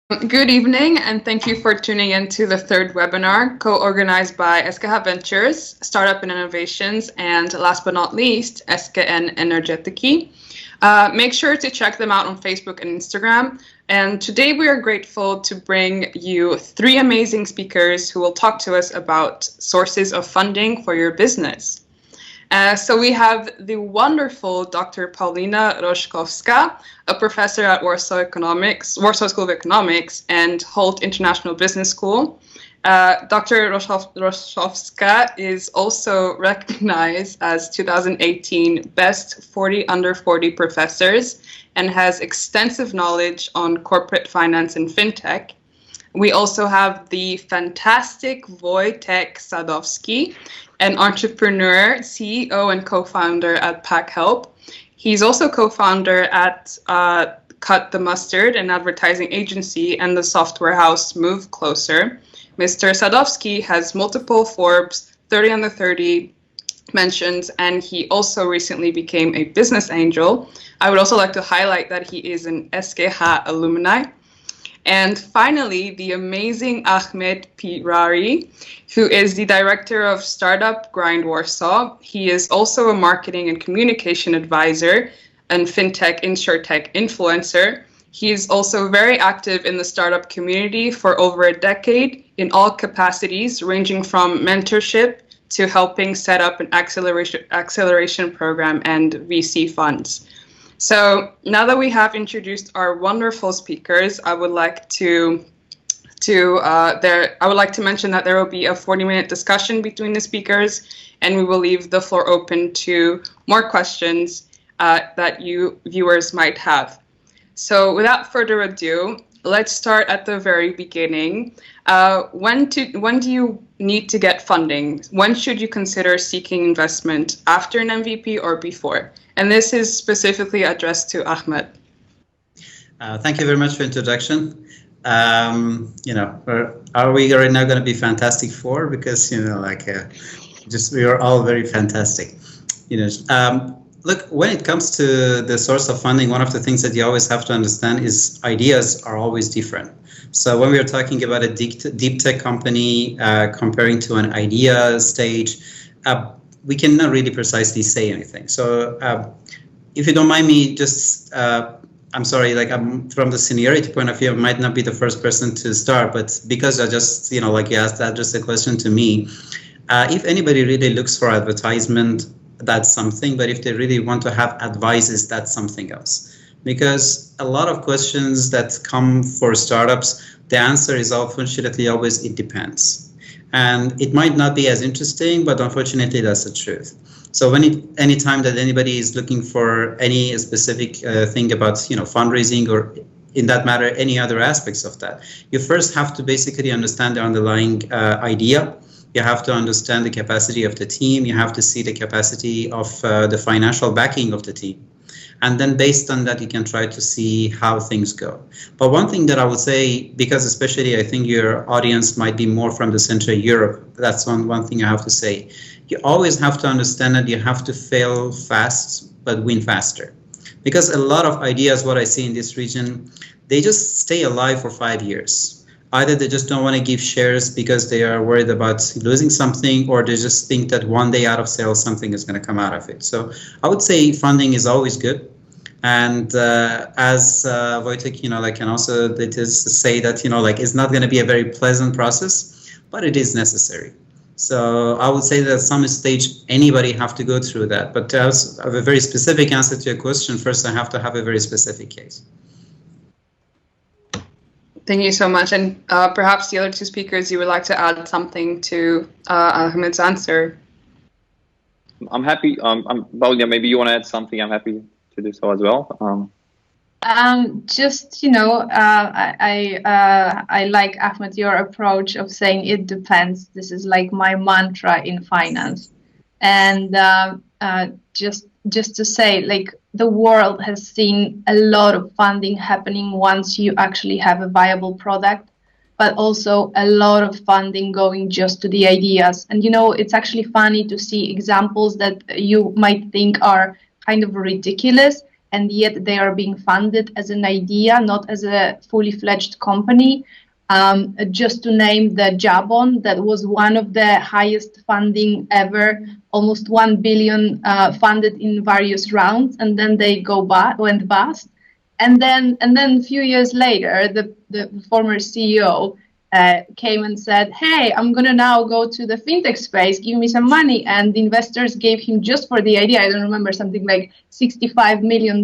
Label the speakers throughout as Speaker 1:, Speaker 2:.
Speaker 1: Good evening, and thank you for tuning in to the third webinar, co-organized by SKH Ventures, Startup and Innovations, and last but not least, SKN Energetyki. Make sure to check them out on Facebook and Instagram. And today we are grateful to bring you three amazing speakers who will talk to us about sources of funding for your business. So we have the wonderful Dr. Paulina Roszkowska, a professor at Warsaw School of Economics and Hult International Business School. Dr. Roszkowska is also recognized as 2018 Best 40 Under 40 Professors and has extensive knowledge on corporate finance and FinTech. We also have the fantastic Wojtek Sadowski, an entrepreneur, CEO, and co-founder at Pack Help. He's also co-founder at Cut the Mustard, an advertising agency, and the software house Move Closer. Mr. Sadowski has multiple Forbes 30 under 30 mentions, and he also recently became a business angel. I would also like to highlight that he is an SKH alumni. And finally, the amazing Ahmad Piraiee, who is the director of Startup Grind Warsaw. He is also a marketing and communication advisor and FinTech, InsurTech influencer. He is also very active in the startup community for over a decade in all capacities, ranging from mentorship to helping set up an acceleration program and VC funds. So now that we have introduced our wonderful speakers, I would like to mention that there will be a 40-minute discussion between the speakers, and we will leave the floor open to more questions that you viewers might have. So without further ado, let's start at the very beginning. When do you need to get funding? When should you consider seeking investment, after an MVP or before? And this is specifically addressed to Ahmed.
Speaker 2: Thank you very much for introduction. Are we right now going to be Fantastic Four? Because, we are all very fantastic. Look, when it comes to the source of funding, one of the things that you always have to understand is ideas are always different. So when we are talking about a deep tech company comparing to an idea stage, we cannot really precisely say anything. So if you don't mind me, just, I'm sorry, I'm from the seniority point of view, I might not be the first person to start, but because I just, you asked that just a question to me, if anybody really looks for advertisement, that's something, but if they really want to have advices, that's something else. Because a lot of questions that come for startups, the answer is unfortunately always, it depends. And it might not be as interesting, but unfortunately, that's the truth. So any time that anybody is looking for any specific thing about fundraising or, in that matter, any other aspects of that, you first have to basically understand the underlying idea. You have to understand the capacity of the team. You have to see the capacity of the financial backing of the team. And then based on that, you can try to see how things go. But one thing that I would say, because especially I think your audience might be more from the Central Europe, that's one thing I have to say. You always have to understand that you have to fail fast, but win faster. Because a lot of ideas, what I see in this region, they just stay alive for 5 years. Either they just don't want to give shares because they are worried about losing something, or they just think that one day out of sales, something is going to come out of it. So I would say funding is always good. And as Wojtek, can also say that, it's not going to be a very pleasant process, but it is necessary. So I would say that at some stage, anybody have to go through that. But to have a very specific answer to your question, first I have to have a very specific case.
Speaker 1: Thank you so much. And perhaps the other two speakers, you would like to add something to Ahmed's answer.
Speaker 3: I'm happy. Paulina, maybe you want to add something. I'm happy to do so as well.
Speaker 4: I like, Ahmed, your approach of saying it depends. This is like my mantra in finance. And just to say, the world has seen a lot of funding happening once you actually have a viable product, but also a lot of funding going just to the ideas. And, it's actually funny to see examples that you might think are kind of ridiculous, and yet they are being funded as an idea, not as a fully fledged company. Just to name the Jabon, that was one of the highest funding ever, almost 1 billion funded in various rounds, and then they went bust. And then a few years later, the former CEO came and said, hey, I'm going to now go to the fintech space, give me some money. And the investors gave him, just for the idea, I don't remember, something like $65 million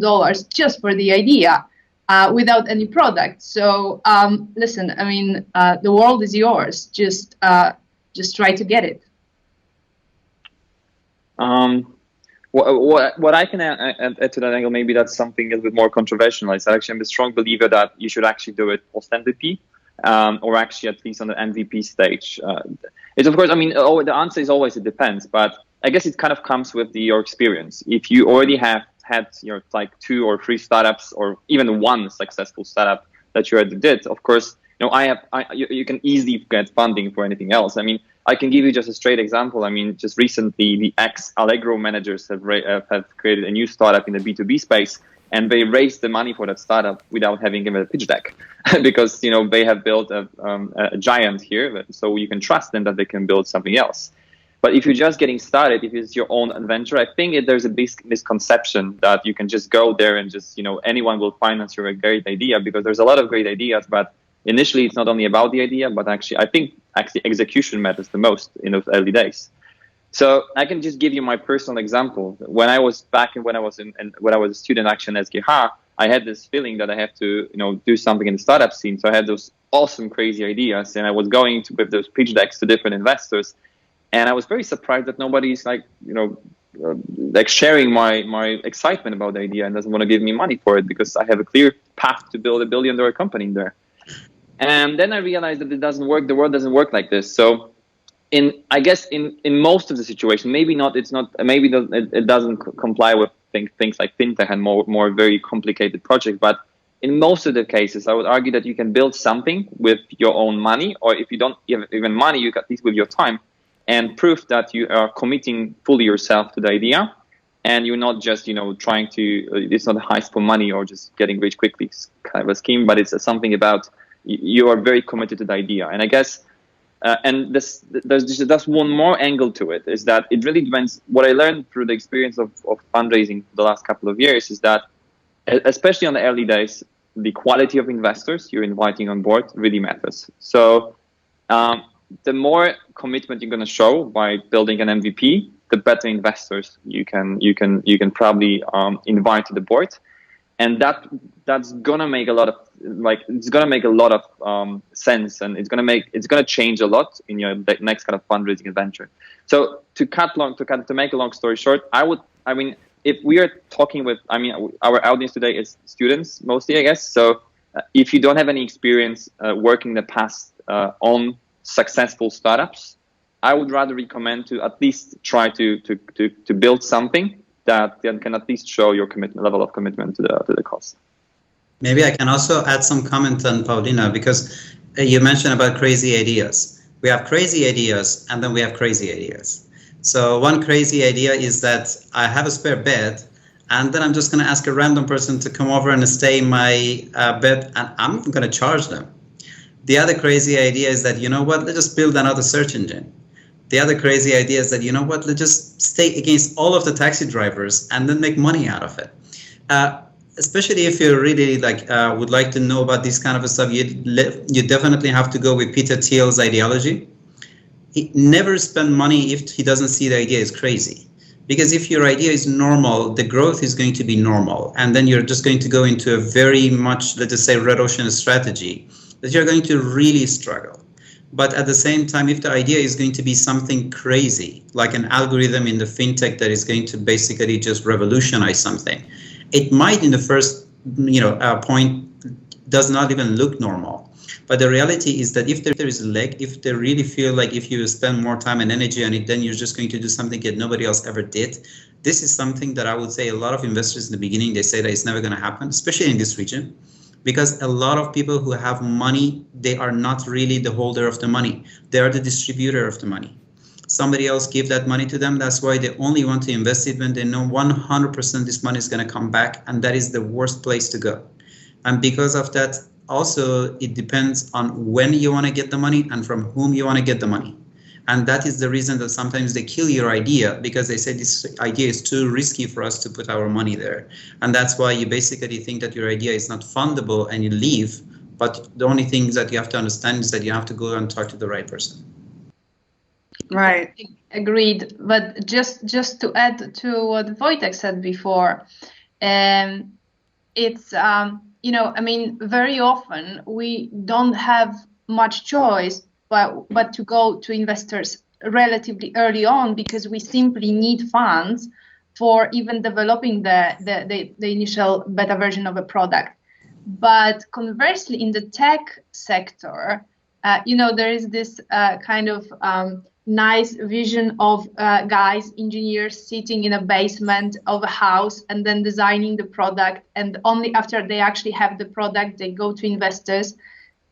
Speaker 4: just for the idea, without any product. So listen, I mean, the world is yours. Just try to get it.
Speaker 3: What I can add to that angle, maybe that's something a little bit more controversial. Is actually I'm a strong believer that you should actually do it post MVP, or actually at least on the MVP stage. It's of course, I mean, the answer is always it depends, but I guess it kind of comes with your experience. If you already have had like 2 or 3 startups, or even one successful startup that you already did, of course, you can easily get funding for anything else. I mean, I can give you just a straight example. I mean, just recently, the ex-Allegro managers have created a new startup in the B2B space, and they raised the money for that startup without having given a pitch deck, because they have built a giant here, so you can trust them that they can build something else. But if you're just getting started, if it's your own adventure, I think there's a big misconception that you can just go there and just anyone will finance your great idea, because there's a lot of great ideas, but initially it's not only about the idea, but I think execution matters the most in those early days. So I can just give you my personal example. When I was when I was a student actually in SGH, I had this feeling that I have to do something in the startup scene. So I had those awesome, crazy ideas, and I was going with those pitch decks to different investors, and I was very surprised that nobody's like sharing my excitement about the idea and doesn't want to give me money for it, because I have a clear path to build $1 billion company in there. And then I realized that it doesn't work. The world doesn't work like this. So I guess in most of the situation, maybe it doesn't comply with things like fintech and more very complicated projects. But in most of the cases, I would argue that you can build something with your own money, or if you don't have even money, you can at least with your time, and prove that you are committing fully yourself to the idea, and you're not just trying to. It's not a heist for money or just getting rich quickly kind of a scheme, but it's something about you are very committed to the idea. And I guess, and there's one more angle to it, is that it really depends. What I learned through the experience of fundraising the last couple of years is that, especially on the early days, the quality of investors you're inviting on board really matters. So the more commitment you're going to show by building an MVP, the better investors you can probably invite to the board. And that's gonna make a lot of sense, and it's gonna change a lot in your next kind of fundraising adventure. So to make a long story short, I mean, if we are talking with, our audience today is students mostly, I guess. So if you don't have any experience working in the past on successful startups, I would rather recommend to at least try to build something that can at least show your level of commitment to the cause.
Speaker 2: Maybe I can also add some comment on Paulina, because you mentioned about crazy ideas. We have crazy ideas, and then we have crazy ideas. So one crazy idea is that I have a spare bed, and then I'm just going to ask a random person to come over and stay in my bed, and I'm going to charge them. The other crazy idea is that, let's just build another search engine. The other crazy idea is that, let's just stay against all of the taxi drivers and then make money out of it. Especially if you really would like to know about this kind of stuff, you definitely have to go with Peter Thiel's ideology. He never spend money if he doesn't see the idea is crazy. Because if your idea is normal, the growth is going to be normal. And then you're just going to go into a very much, let's just say, red ocean strategy that you're going to really struggle. But at the same time, if the idea is going to be something crazy, like an algorithm in the fintech that is going to basically just revolutionize something, it might in the first point does not even look normal. But the reality is that if there is a leg, if they really feel like if you spend more time and energy on it, then you're just going to do something that nobody else ever did. This is something that I would say a lot of investors in the beginning, they say that it's never going to happen, especially in this region. Because a lot of people who have money, they are not really the holder of the money. They are the distributor of the money. somebody else give that money to them. That's why they only want to invest it when they know 100% this money is going to come back, and that is the worst place to go. And because of that, also it depends on when you want to get the money and from whom you want to get the money. And that is the reason that sometimes they kill your idea, because they say this idea is too risky for us to put our money there. And that's why you basically think that your idea is not fundable and you leave. But the only thing that you have to understand is that you have to go and talk to the right person.
Speaker 1: Right.
Speaker 4: Agreed. But just to add to what Wojtek said before, it's, you know, I mean, very often we don't have much choice but to go to investors relatively early on, because we simply need funds for even developing the initial beta version of a product. But conversely, in the tech sector, you know, there is this kind of nice vision of guys, engineers sitting in a basement of a house and then designing the product. And only after they actually have the product, they go to investors.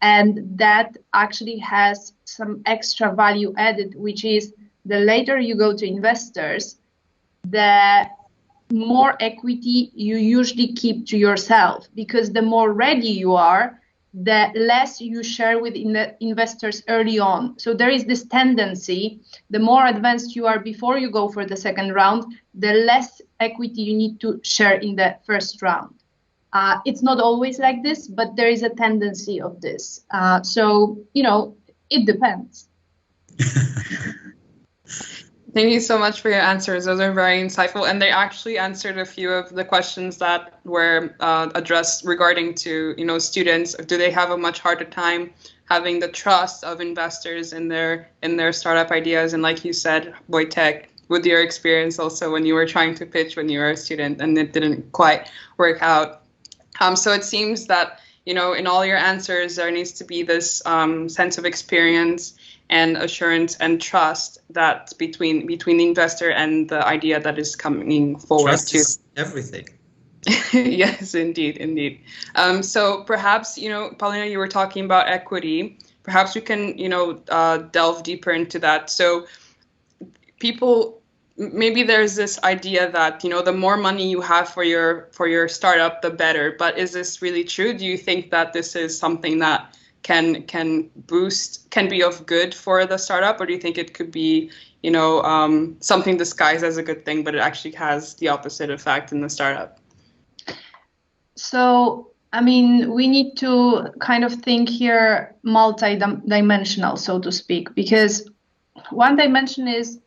Speaker 4: And that actually has some extra value added, which is the later you go to investors, the more equity you usually keep to yourself, because the more ready you are, the less you share with investors early on. So there is this tendency, the more advanced you are before you go for the second round, the less equity you need to share in the first round. It's not always like this, but there is a tendency of this. So, you know, it depends.
Speaker 1: Thank you so much for your answers. Those are very insightful, and they actually answered a few of the questions that were addressed regarding to, you know, students. Do they have a much harder time having the trust of investors in their startup ideas? And like you said, Wojtek, with your experience also when you were trying to pitch when you were a student and it didn't quite work out. So it seems that, you know, in all your answers, there needs to be this sense of experience and assurance and trust that between the investor and the idea that is coming forward.
Speaker 2: Trust is everything.
Speaker 1: Yes, indeed. So perhaps, you know, Paulina, you were talking about equity. Perhaps we can, you know, delve deeper into that. So people, maybe there's this idea that, you know, the more money you have for your startup, the better. But is this really true? Do you think that this is something that can be of good for the startup, or do you think it could be, you know, something disguised as a good thing, but it actually has the opposite effect in the startup?
Speaker 4: So, I mean, we need to kind of think here multi-dimensional, so to speak, because one dimension is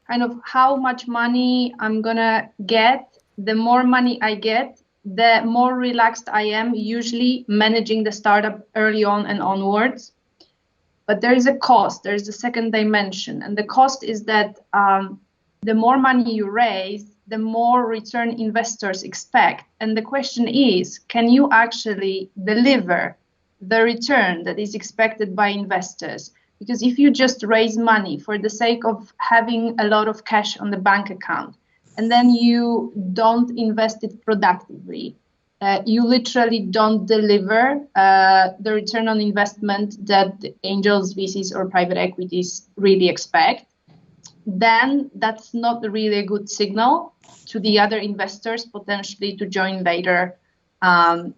Speaker 4: kind of how much money I'm gonna get. The more money I get, the more relaxed I am usually managing the startup early on and onwards. But there is a cost, there is a second dimension. And the cost is that the more money you raise, the more return investors expect. And the question is, can you actually deliver the return that is expected by investors? Because if you just raise money for the sake of having a lot of cash on the bank account, and then you don't invest it productively, you literally don't deliver the return on investment that the angels, VCs, or private equities really expect, then that's not really a good signal to the other investors potentially to join later. And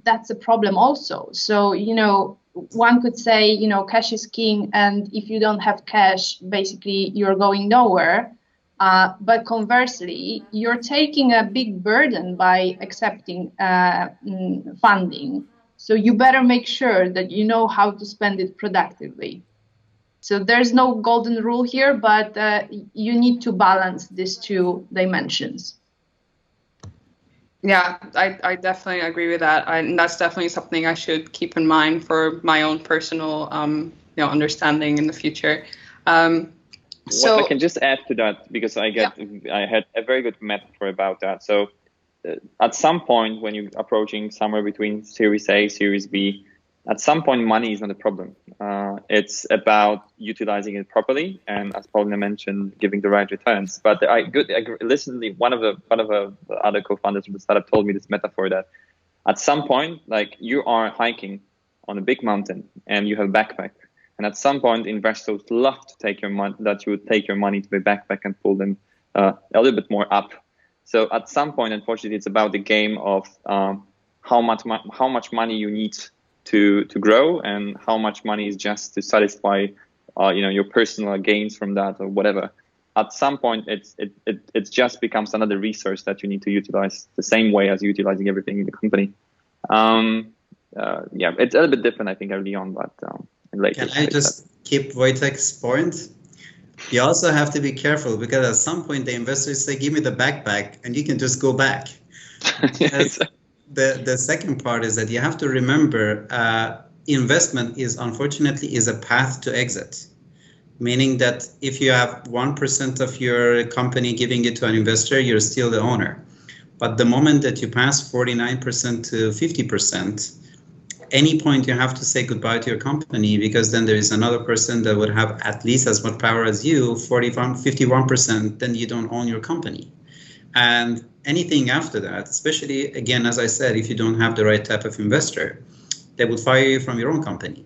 Speaker 4: that's a problem also. So, you know, one could say, you know, cash is king, and if you don't have cash, basically you're going nowhere. But conversely, you're taking a big burden by accepting funding. So you better make sure that you know how to spend it productively. So there's no golden rule here, but you need to balance these two dimensions.
Speaker 1: Yeah, I definitely agree with that. And that's definitely something I should keep in mind for my own personal, you know, understanding in the future.
Speaker 3: So I can just add to that, because I had a very good metaphor about that. So at some point when you're approaching somewhere between Series A, Series B, at some point money is not a problem. It's about utilizing it properly, and as Paulina mentioned, giving the right returns. But recently, one of the other co-founders of the startup told me this metaphor that at some point, like, you are hiking on a big mountain and you have a backpack, And at some point, investors love to take your money, that you would take your money to the backpack and pull them a little bit more up. So at some point, unfortunately, it's about the game of how much money you need to grow, and how much money is just to satisfy your personal gains from that or whatever. At some point, it just becomes another resource that you need to utilize the same way as utilizing everything in the company. It's a little bit different, I think, early on, but later.
Speaker 2: Can I just keep Wojtek's point? You also have to be careful, because at some point the investors say, give me the backpack, and you can just go back. The second part is that you have to remember investment is unfortunately a path to exit. Meaning that if you have 1% of your company giving it to an investor, you're still the owner. But the moment that you pass 49% to 50%, any point you have to say goodbye to your company, because then there is another person that would have at least as much power as you, 51%, then you don't own your company. And anything after that, especially, again, as I said, if you don't have the right type of investor, they will fire you from your own company.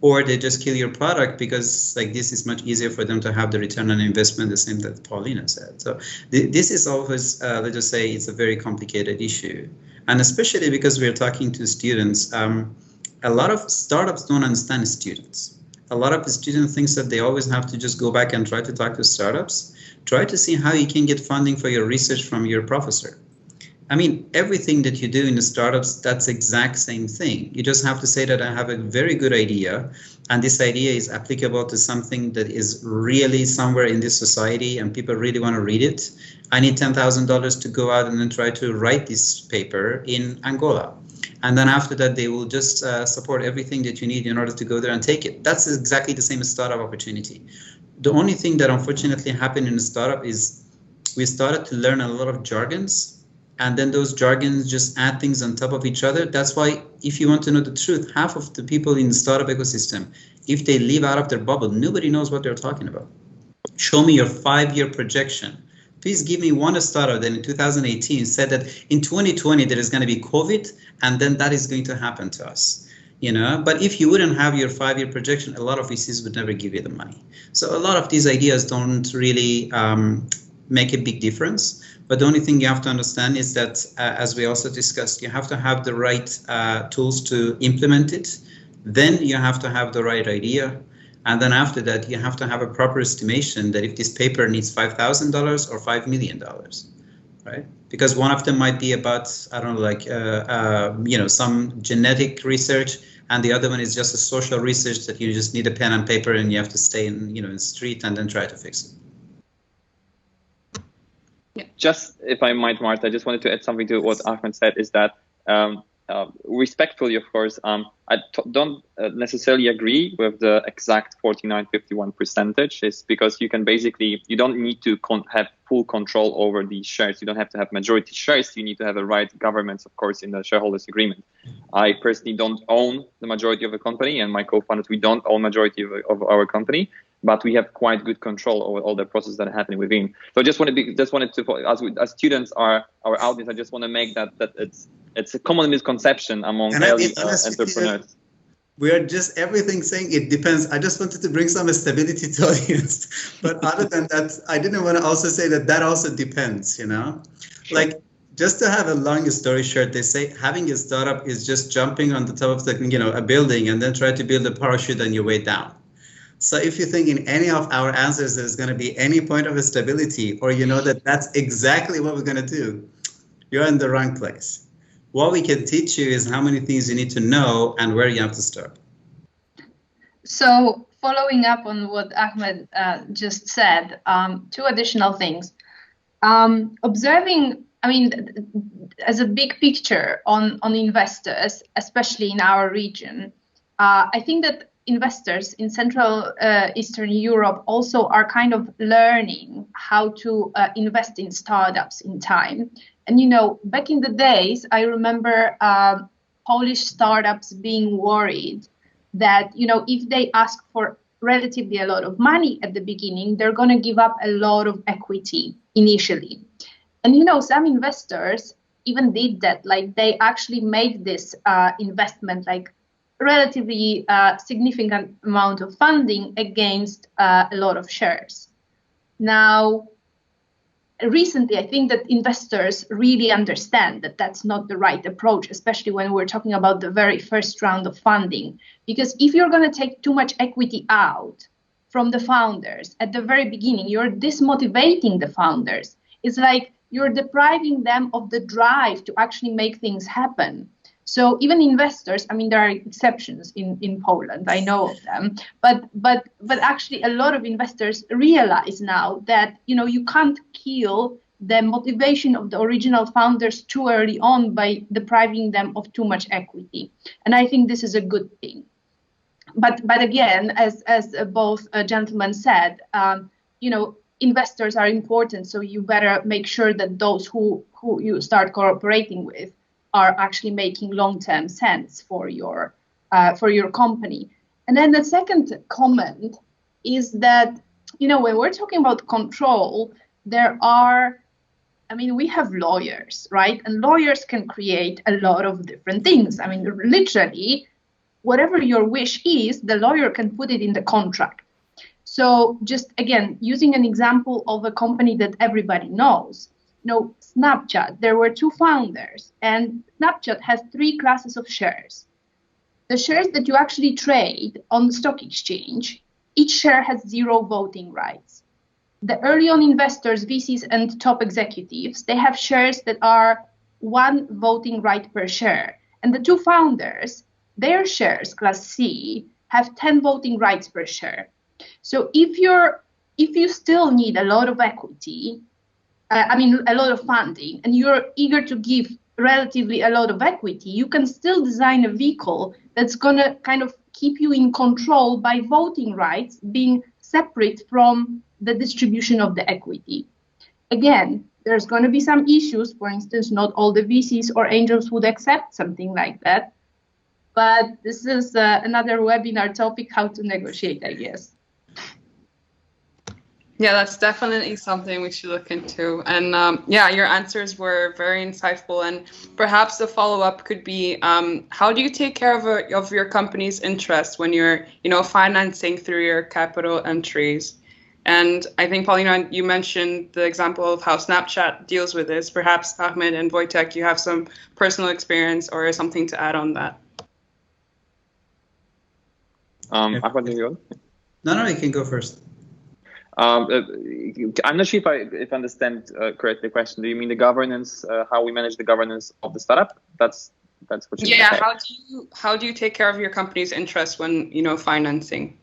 Speaker 2: Or they just kill your product, because like this is much easier for them to have the return on investment, the same that Paulina said. So this is always, let's just say, it's a very complicated issue. And especially because we're talking to students, a lot of startups don't understand students. A lot of the students think that they always have to just go back and try to talk to startups. Try to see how you can get funding for your research from your professor. I mean, everything that you do in the startups, that's exact same thing. You just have to say that I have a very good idea, and this idea is applicable to something that is really somewhere in this society and people really want to read it. I need $10,000 to go out and then try to write this paper in Angola. And then after that, they will just support everything that you need in order to go there and take it. That's exactly the same as startup opportunity. The only thing that unfortunately happened in the startup is we started to learn a lot of jargons. And then those jargons just add things on top of each other. That's why, if you want to know the truth, half of the people in the startup ecosystem, if they live out of their bubble, nobody knows what they're talking about. Show me your 5-year projection. Please give me one startup that in 2018 said that in 2020 there is going to be COVID, and then that is going to happen to us. But if you wouldn't have your 5-year projection, a lot of VCs would never give you the money. So a lot of these ideas don't really make a big difference. But the only thing you have to understand is that, as we also discussed, you have to have the right tools to implement it. Then you have to have the right idea. And then after that, you have to have a proper estimation that if this paper needs $5,000 or $5 million, right? Because one of them might be about, I don't know, some genetic research, and the other one is just a social research that you just need a pen and paper and you have to stay in the street and then try to fix it.
Speaker 3: Just, if I might, Marta, I just wanted to add something to what Ahmed said, is that respectfully, of course, I don't necessarily agree with the exact 49-51 percentage. It's because you don't need to have full control over these shares. You don't have to have majority shares. You need to have the right governance, of course, in the shareholders agreement. I personally don't own the majority of the company, and my co-founders, we don't own majority of our company, but we have quite good control over all the processes that are happening within. So I just wanted to, as students are our audience, I just want to make that it's a common misconception among early entrepreneurs.
Speaker 2: We are just everything saying it depends. I just wanted to bring some stability to audience. But other than that, I didn't want to also say that also depends, Like, just to have a long story short, they say having a startup is just jumping on the top of a building and then try to build a parachute on your way down. So if you think in any of our answers there's going to be any point of stability, or that that's exactly what we're going to do, you're in the wrong place. What we can teach you is how many things you need to know and where you have to start.
Speaker 4: So following up on what Ahmed just said, 2 additional things. Observing, as a big picture on investors, especially in our region, I think that investors in Central Eastern Europe also are kind of learning how to invest in startups in time. And, back in the days, I remember Polish startups being worried that, if they ask for relatively a lot of money at the beginning, they're going to give up a lot of equity initially. And, some investors even did that, like they actually made this investment like relatively significant amount of funding against a lot of shares. Now, recently, I think that investors really understand that that's not the right approach, especially when we're talking about the very first round of funding. Because if you're going to take too much equity out from the founders at the very beginning, you're dismotivating the founders. It's like you're depriving them of the drive to actually make things happen. So even investors, I mean, there are exceptions in Poland, I know of them, but actually a lot of investors realize now that, you know, you can't kill the motivation of the original founders too early on by depriving them of too much equity. And I think this is a good thing. But again, as both gentlemen said, you know, investors are important, so you better make sure that those who you start cooperating with are actually making long-term sense for your company. And then the second comment is that, you know, when we're talking about control, there are, I mean, we have lawyers, right? And lawyers can create a lot of different things. I mean, literally, whatever your wish is, the lawyer can put it in the contract. So just again, using an example of a company that everybody knows, you know, Snapchat, there were two founders, and Snapchat has 3 classes of shares. The shares that you actually trade on the stock exchange, each share has 0 voting rights. The early on investors, VCs and top executives, they have shares that are 1 voting right per share. And the 2 founders, their shares, class C, have 10 voting rights per share. So if you still need a lot of equity, a lot of funding, and you're eager to give relatively a lot of equity, you can still design a vehicle that's going to kind of keep you in control by voting rights being separate from the distribution of the equity. Again, there's going to be some issues. For instance, not all the VCs or angels would accept something like that. But this is another webinar topic, how to negotiate, I guess.
Speaker 1: Yeah, that's definitely something we should look into. And yeah, your answers were very insightful. And perhaps the follow-up could be, how do you take care of your company's interest when you're, you know, financing through your capital entries? And I think, Paulina, you mentioned the example of how Snapchat deals with this. Perhaps Ahmed and Wojtek, you have some personal experience or something to add on that.
Speaker 3: Ahmed, do you go?
Speaker 2: No, you can go first.
Speaker 3: I'm not sure if I understand correctly the question. Do you mean the governance, how we manage the governance of the startup? That's what you mean.
Speaker 1: Yeah. How do you take care of your company's interest when, you know, financing?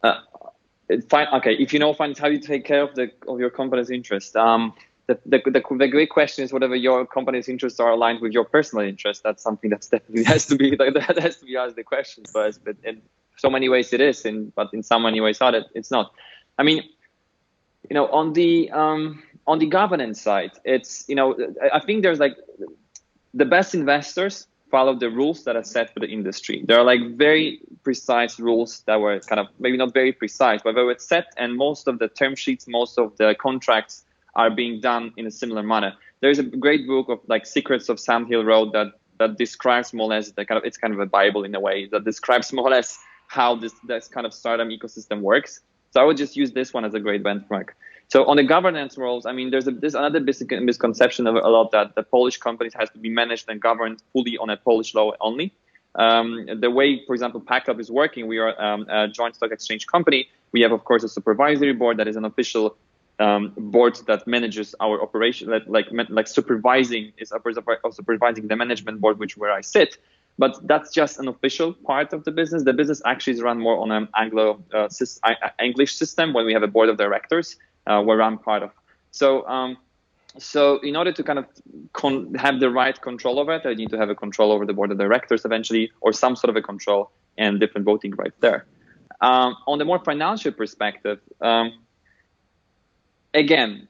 Speaker 3: Okay. If you know finance, how do you take care of your company's interest? The great question is whether your company's interests are aligned with your personal interests. That's something that definitely has to be asked the question first. But in so many ways it is, but in so many ways it's not. I mean, you know, on the governance side, it's, you know, I think there's like the best investors follow the rules that are set for the industry. There are like very precise rules that were kind of maybe not very precise, but they were set, and most of the term sheets, most of the contracts are being done in a similar manner. There's a great book of like Secrets of Sand Hill Road that describes more or less it's kind of a Bible in a way that describes more or less how this kind of startup ecosystem works. So I would just use this one as a great benchmark. So on the governance roles, I mean, there's another misconception of a lot that the Polish companies has to be managed and governed fully on a Polish law only. The way, for example, PackUp is working, we are a joint stock exchange company. We have, of course, a supervisory board that is an official board that manages our operation, like supervising the management board, where I sit. But that's just an official part of the business. The business actually is run more on an English system when we have a board of directors where I'm part of. So in order to kind of have the right control over it, I need to have a control over the board of directors eventually, or some sort of a control and different voting rights there. On the more financial perspective, again,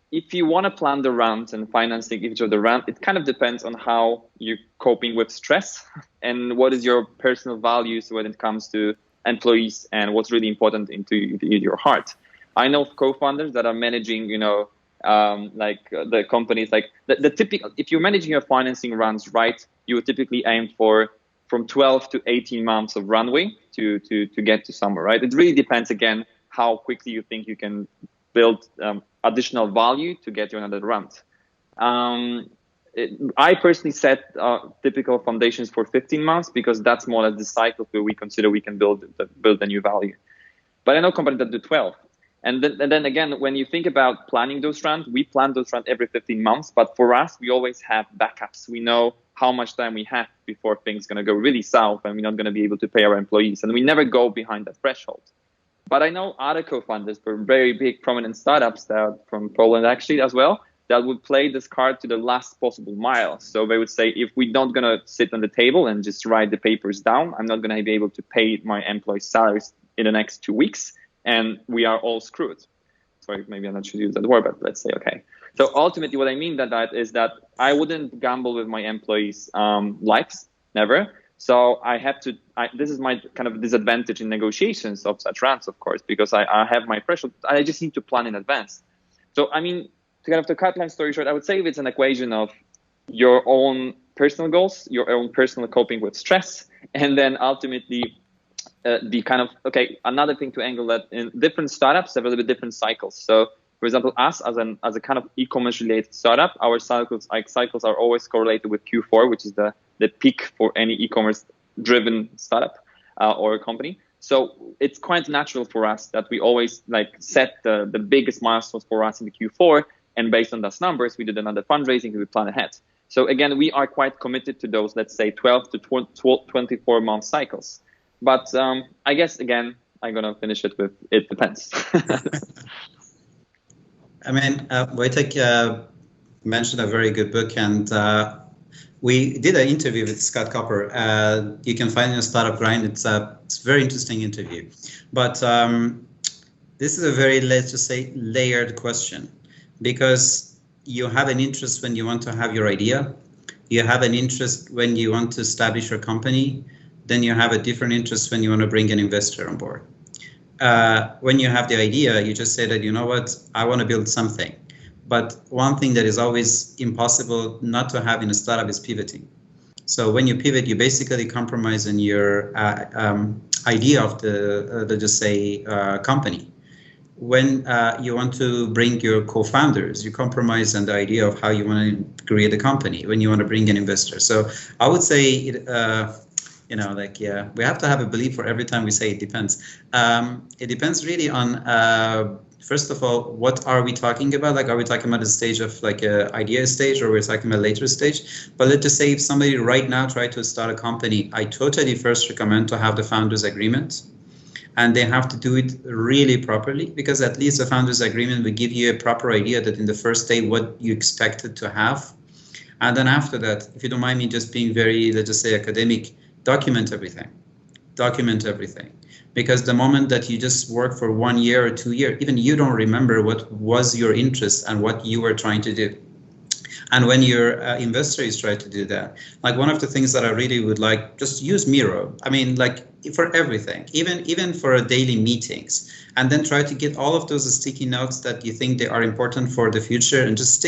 Speaker 3: if you want to plan the rounds and financing each of the round, it kind of depends on how you're coping with stress and what is your personal values when it comes to employees and what's really important into your heart. I know co-founders that are managing, you know, the companies, like the typical, if you're managing your financing rounds right, you would typically aim for from 12 to 18 months of runway to get to somewhere, right? It really depends, again, how quickly you think you can build additional value to get you another round. I personally set typical foundations for 15 months because that's more or less the cycle where we consider we can build a new value. But I know companies that do 12. And then again, when you think about planning those rounds, we plan those rounds every 15 months. But for us, we always have backups. We know how much time we have before things going to go really south and we're not going to be able to pay our employees. And we never go behind that threshold. But I know other co-founders for very big prominent startups that from Poland actually as well, that would play this card to the last possible mile. So they would say, if we're not going to sit on the table and just write the papers down, I'm not going to be able to pay my employees' salaries in the next 2 weeks. And we are all screwed. Sorry, maybe I'm not sure to use that word, but let's say, okay. So ultimately what I mean by that is that I wouldn't gamble with my employees' lives, never. So I have to, this is my kind of disadvantage in negotiations of such rounds, of course, because I have my threshold. I just need to plan in advance. So, I mean, to kind of to cut long story short, I would say it's an equation of your own personal goals, your own personal coping with stress, and then ultimately the kind of, okay, another thing to angle that in different startups have a little bit different cycles. So, for example, us as a kind of e-commerce related startup, our cycles are always correlated with Q4, which is the peak for any e-commerce driven startup or a company. So it's quite natural for us that we always like set the biggest milestones for us in the Q4. And based on those numbers, we did another fundraising, we plan ahead. So again, we are quite committed to those, let's say 12 to 24 month cycles. But I guess, again, I'm going to finish it with, it depends.
Speaker 2: I mean, Wojtek mentioned a very good book, and we did an interview with Scott Copper. You can find it in Startup Grind. It's a very interesting interview. But this is a very, let's just say, layered question, because you have an interest when you want to have your idea. You have an interest when you want to establish your company. Then you have a different interest when you want to bring an investor on board. When you have the idea, you just say that, you know what, I want to build something. But one thing that is always impossible not to have in a startup is pivoting. So when you pivot, you basically compromise on your idea of the, let's just say, company. When you want to bring your co-founders, you compromise on the idea of how you want to create a company when you want to bring an investor. So I would say, you know, like, yeah, we have to have a belief for every time we say it depends. It depends really on, first of all, what are we talking about? Like, are we talking about the stage of like a idea stage, or we're talking about later stage? But let's just say if somebody right now try to start a company, I totally first recommend to have the founders agreement. And they have to do it really properly, because at least the founders agreement will give you a proper idea that in the first day what you expected to have. And then after that, if you don't mind me just being very, let's just say, academic, document everything. Document everything. Because the moment that you just work for 1 year or 2 years, even you don't remember what was your interest and what you were trying to do. And when your investor is trying to do that, like one of the things that I really would like, just use Miro. I mean, like for everything, even for daily meetings, and then try to get all of those sticky notes that you think they are important for the future, and just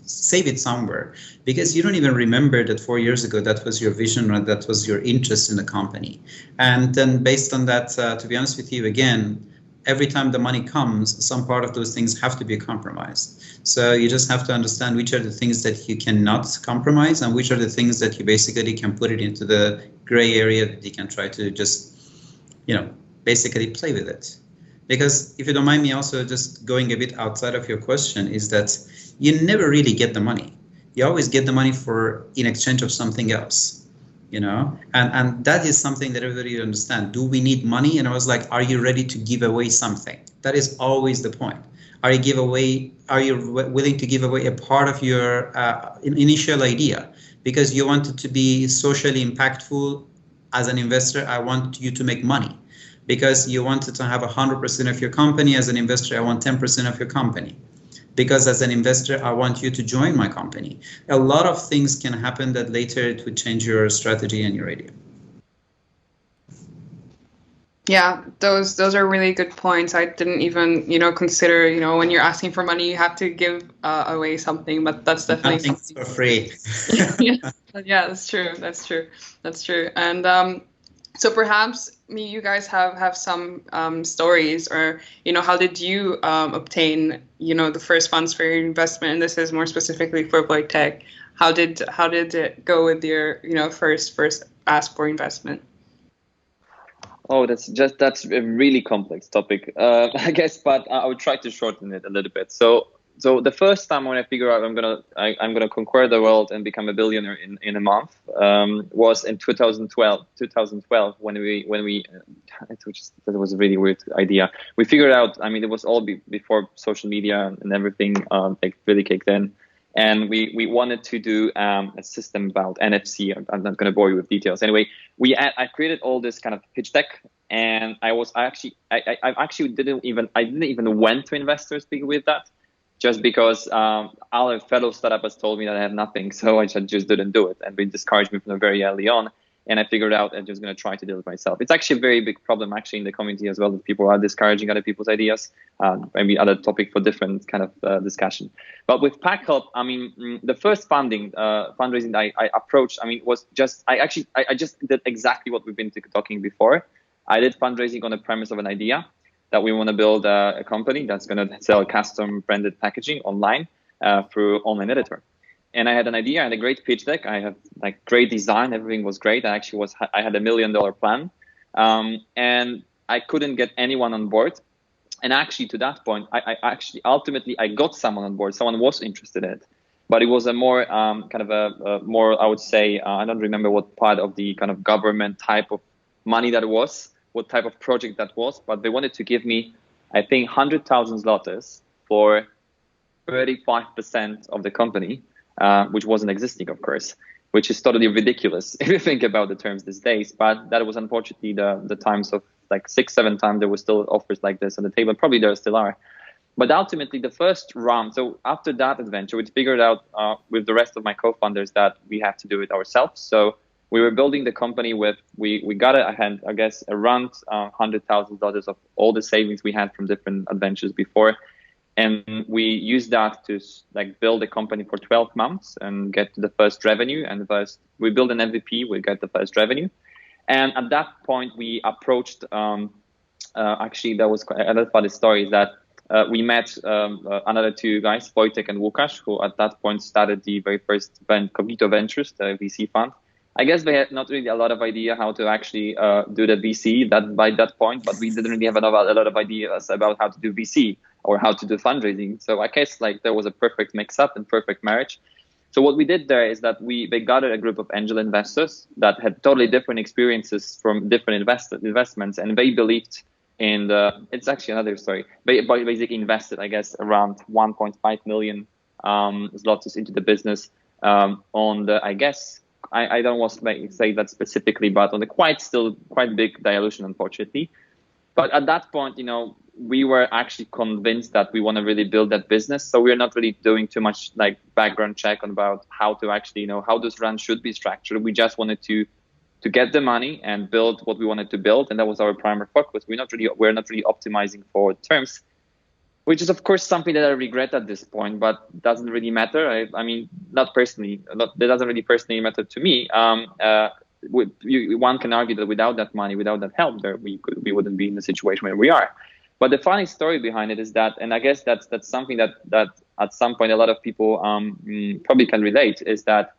Speaker 2: save it somewhere, because you don't even remember that 4 years ago that was your vision or that was your interest in the company. And then based on that, to be honest with you, again, every time the money comes, some part of those things have to be compromised. So you just have to understand which are the things that you cannot compromise and which are the things that you basically can put it into the gray area that you can try to just, you know, basically play with it. Because if you don't mind me also just going a bit outside of your question, is that you never really get the money. You always get the money in exchange of something else. You know, and that is something that everybody understand. Do we need money? And I was like, are you ready to give away something? That is always the point. Are you willing to give away a part of your initial idea because you want it to be socially impactful? As an investor, I want you to make money because you wanted to have 100% of your company. As an investor, I want 10% of your company. Because as an investor, I want you to join my company. A lot of things can happen that later it would change your strategy and your idea.
Speaker 1: Yeah, those are really good points. I didn't even, consider, when you're asking for money, you have to give away something, but that's definitely
Speaker 2: Nothing's for free.
Speaker 1: Yeah, that's true. That's true. And so perhaps you guys have some stories, or how did you obtain the first funds for your investment? And this is more specifically for Wojtek. How did it go with your first ask for investment?
Speaker 3: Oh, that's a really complex topic, I guess, but I would try to shorten it a little bit. So the first time when I figured out I'm gonna conquer the world and become a billionaire in a month was in 2012. 2012 when we that was a really weird idea. We figured out. I mean, it was all before social media and everything like really kicked in. And we wanted to do a system about NFC. I'm not going to bore you with details. Anyway, I created all this kind of pitch deck, and I actually didn't even went to investors with that, just because our fellow startups told me that I had nothing, so I just didn't do it, and they discouraged me from very early on. And I figured out I'm just going to try to do it myself. It's actually a very big problem actually in the community as well, that people are discouraging other people's ideas. Maybe other topic for different kind of discussion. But with Pack Help, I mean, the first fundraising I approached, I mean, was just, I just did exactly what we've been talking before. I did fundraising on the premise of an idea that we want to build a company that's going to sell custom branded packaging online through online editor. And I had an idea, I had a great pitch deck, I had like great design, everything was great. I had $1 million plan, and I couldn't get anyone on board. And actually, to that point, ultimately I got someone on board. Someone was interested in it, but it was a more kind of a more, I would say, I don't remember what part of the kind of government type of money that was, what type of project that was, but they wanted to give me, I think, 100,000 zlotys for 35% of the company. Which wasn't existing, of course, which is totally ridiculous if you think about the terms these days. But that was unfortunately the times of like 6-7 times there were still offers like this on the table. Probably there still are. But ultimately, the first round, so after that adventure, we figured out with the rest of my co-founders that we had to do it ourselves. So we were building the company with, we got I guess, around $100,000 of all the savings we had from different adventures before. And we used that to like build a company for 12 months and get to the first revenue. And we build an MVP, we get the first revenue. And at that point, we approached, actually, that was another funny story, is that we met another two guys, Wojtek and Łukasz, who at that point started the very first Cognito Ventures, the VC fund. I guess they had not really a lot of idea how to actually do the VC by that point, but we didn't really have a lot of ideas about how to do VC or how to do fundraising. So I guess like there was a perfect mix-up and perfect marriage. So what we did there is that they gathered a group of angel investors that had totally different experiences from different investments, and they believed in it's actually another story. They basically invested, I guess, around 1.5 million zlotys into the business on the, I guess, I don't want to say that specifically, but on the quite big dilution, unfortunately. But at that point, we were actually convinced that we want to really build that business. So we're not really doing too much like background check on about how to actually, how this run should be structured. We just wanted to get the money and build what we wanted to build. And that was our primary focus. We're not really optimizing for terms, which is, of course, something that I regret at this point, but doesn't really matter. I mean, not personally, that doesn't really personally matter to me. One can argue that without that money, without that help, we wouldn't be in the situation where we are. But the funny story behind it is that, and I guess that's something that at some point a lot of people probably can relate, is that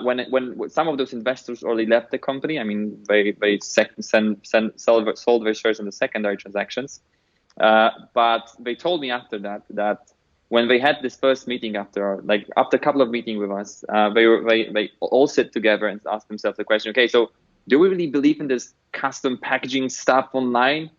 Speaker 3: when some of those investors already left the company, I mean, they sold their shares in the secondary transactions. But they told me after that when they had this first meeting after a couple of meetings with us, they all sit together and ask themselves the question, okay, so do we really believe in this custom packaging stuff online?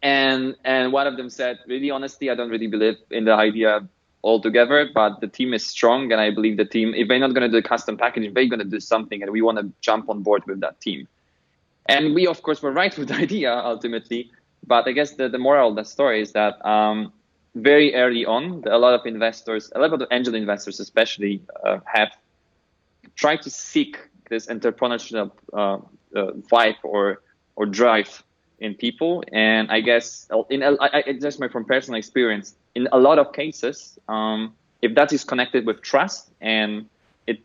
Speaker 3: And one of them said, really honestly, I don't really believe in the idea altogether, but the team is strong, and I believe the team, if they're not going to do custom packaging, they're going to do something, and we want to jump on board with that team. And we, of course, were right with the idea ultimately. But I guess the moral of the story is that very early on, a lot of angel investors especially, have tried to seek this entrepreneurial vibe or drive in people. And I guess just from personal experience, in a lot of cases, if that is connected with trust, and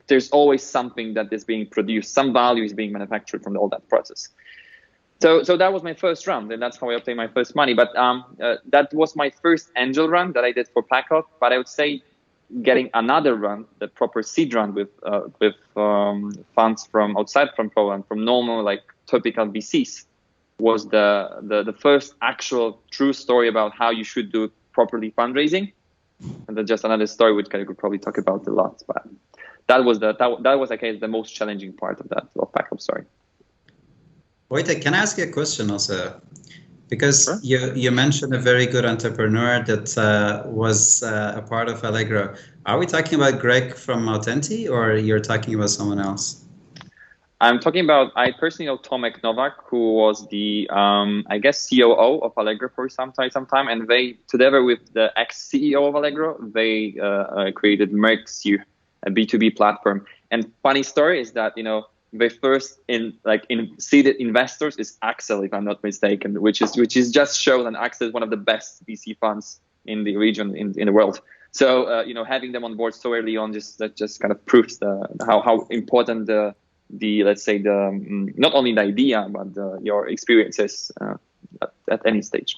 Speaker 3: there's always something that is being produced, some value is being manufactured from all that process. So that was my first round, and that's how I obtained my first money. But that was my first angel round that I did for PACOG. But I would say getting another round, the proper seed round with funds from outside from Poland, from normal like typical VCs, was the first actual true story about how you should do properly fundraising. And that's just another story which I could probably talk about a lot. But that was I guess the most challenging part of that PACOG story.
Speaker 2: Wojtek, can I ask you a question also? Because
Speaker 3: Sure.
Speaker 2: you mentioned a very good entrepreneur that was a part of Allegro. Are we talking about Greg from Attendee, or you're talking about someone else?
Speaker 3: I'm talking about, I personally know Tomek Nowak, who was the, I guess, COO of Allegro for some time. And they, together with the ex-CEO of Allegro, they created Merxu, a B2B platform. And funny story is that, the first seeded investors is Axel, if I'm not mistaken, which is just shows that Axel is one of the best VC funds in the region, in the world. So having them on board so early on just kind of proves how important the let's say not only the idea but your experiences at any stage.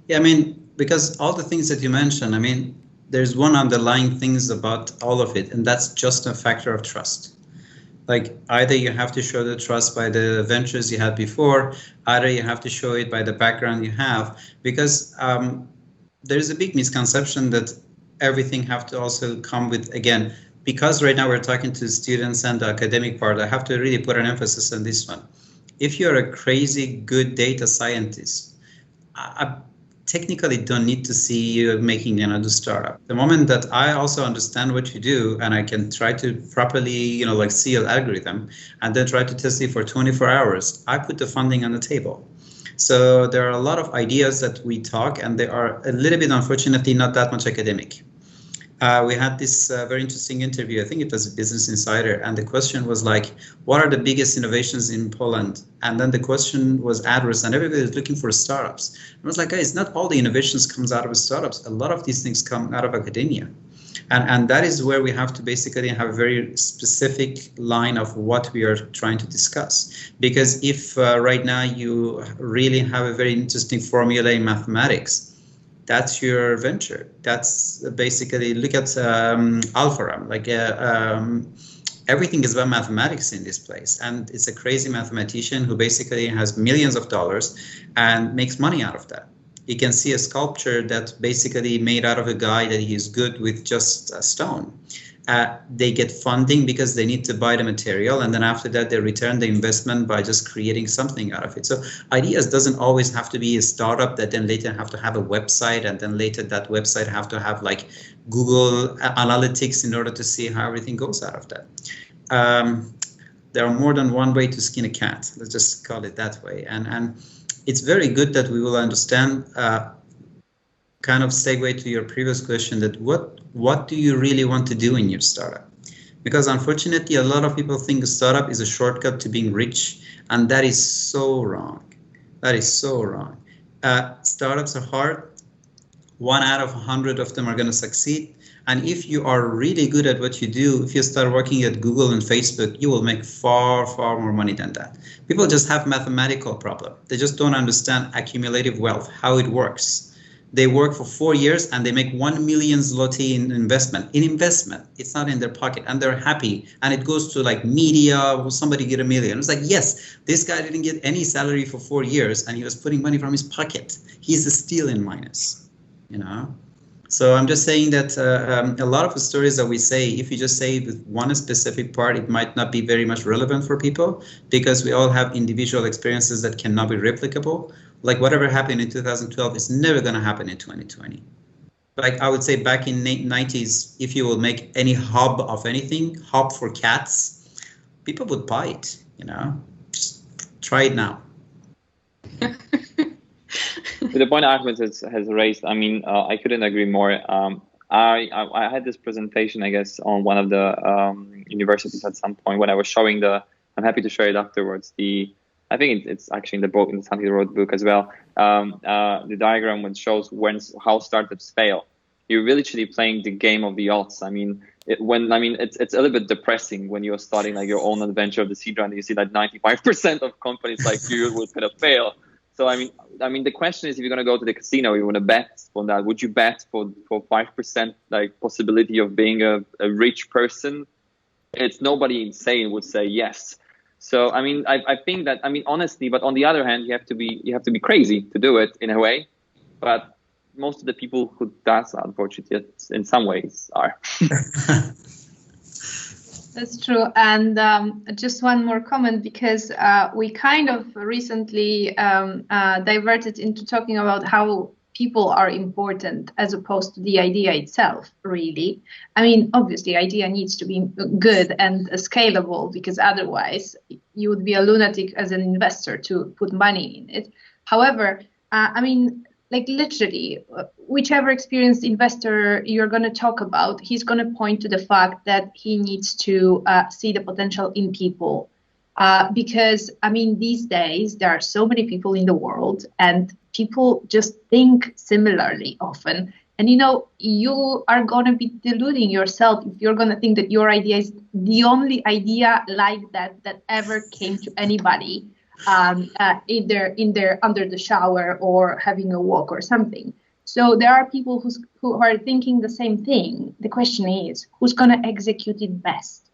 Speaker 2: Yeah, I mean, because all the things that you mentioned, I mean, there's one underlying things about all of it, and that's just a factor of trust. Like either you have to show the trust by the ventures you had before, either you have to show it by the background you have, because there's a big misconception that everything have to also come with, again, because right now we're talking to students and the academic part, I have to really put an emphasis on this one. If you're a crazy good data scientist, I technically don't need to see you making another startup. The moment that I also understand what you do and I can try to properly, see your algorithm and then try to test it for 24 hours, I put the funding on the table. So there are a lot of ideas that we talk, and they are a little bit, unfortunately, not that much academic. We had this very interesting interview, I think it was a Business Insider, and the question was like, what are the biggest innovations in Poland? And then the question was addressed, and everybody was looking for startups. I was like, guys, not all the innovations comes out of startups. A lot of these things come out of academia. And that is where we have to basically have a very specific line of what we are trying to discuss. Because if right now you really have a very interesting formula in mathematics, that's your venture. That's basically, look at Alpharam, everything is about mathematics in this place. And it's a crazy mathematician who basically has millions of dollars and makes money out of that. You can see a sculpture that's basically made out of a guy that he's good with just a stone. They get funding because they need to buy the material, and then after that they return the investment by just creating something out of it. So ideas doesn't always have to be a startup that then later have to have a website, and then later that website have to have like Google Analytics in order to see how everything goes out of that. There are more than one way to skin a cat. Let's just call it that way. And it's very good that we will understand, kind of segue to your previous question, that what do you really want to do in your startup? Because unfortunately, a lot of people think a startup is a shortcut to being rich, and that is so wrong. That is so wrong. Startups are hard. 1 out of 100 of them are going to succeed. And if you are really good at what you do, if you start working at Google and Facebook, you will make far, far more money than that. People just have mathematical problem. They just don't understand accumulative wealth, how it works. They work for 4 years and they make 1 million zloty in investment. It's not in their pocket, and they're happy. And it goes to like media, will somebody get $1 million? It's like, yes, this guy didn't get any salary for 4 years and he was putting money from his pocket. He's still in minus, So I'm just saying that a lot of the stories that we say, if you just say with one specific part, it might not be very much relevant for people, because we all have individual experiences that cannot be replicable. Like whatever happened in 2012 is never going to happen in 2020. Like I would say back in the 90s, if you will make any hub of anything, hub for cats, people would buy it, Just try it now.
Speaker 3: To the point Ahmed has raised, I couldn't agree more. I had this presentation, I guess, on one of the universities at some point when I was showing I'm happy to share it afterwards, I think it's actually in the book, in Santi wrote book as well. The diagram which shows how startups fail. You're literally playing the game of the odds. I mean, it's a little bit depressing when you're starting like your own adventure of the seed round. You see that 95% of companies like you will kind of fail. So I mean, the question is, if you're going to go to the casino, you want to bet on that. Would you bet for 5% like possibility of being a rich person? It's nobody insane would say yes. So I mean, I think that, I mean, honestly, but on the other hand, you have to be crazy to do it in a way. But most of the people who does, unfortunately, in some ways are.
Speaker 4: That's true. And just one more comment, because we kind of recently diverted into talking about how people are important as opposed to the idea itself, really. I mean, obviously, idea needs to be good and scalable, because otherwise you would be a lunatic as an investor to put money in it. However, I mean, like literally, whichever experienced investor you're going to talk about, he's going to point to the fact that he needs to see the potential in people. Because, I mean, these days, there are so many people in the world, and people just think similarly often. And, you know, you are going to be deluding yourself if you're going to think that your idea is the only idea like that ever came to anybody. Either under the shower or having a walk or something. So there are people who are thinking the same thing. The question is, who's going to execute it best?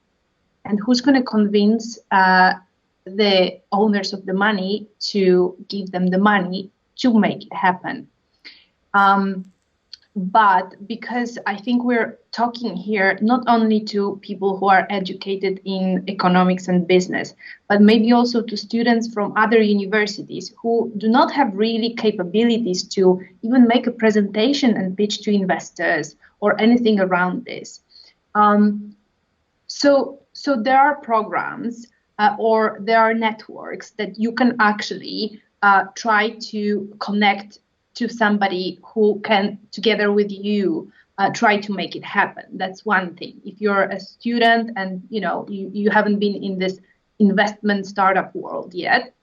Speaker 4: And who's going to convince the owners of the money to give them the money to make it happen? But because I think we're talking here not only to people who are educated in economics and business, but maybe also to students from other universities who do not have really capabilities to even make a presentation and pitch to investors or anything around this. So there are programs or there are networks that you can actually try to connect to somebody who can, together with you, try to make it happen. That's one thing. If you're a student and you haven't been in this investment startup world yet.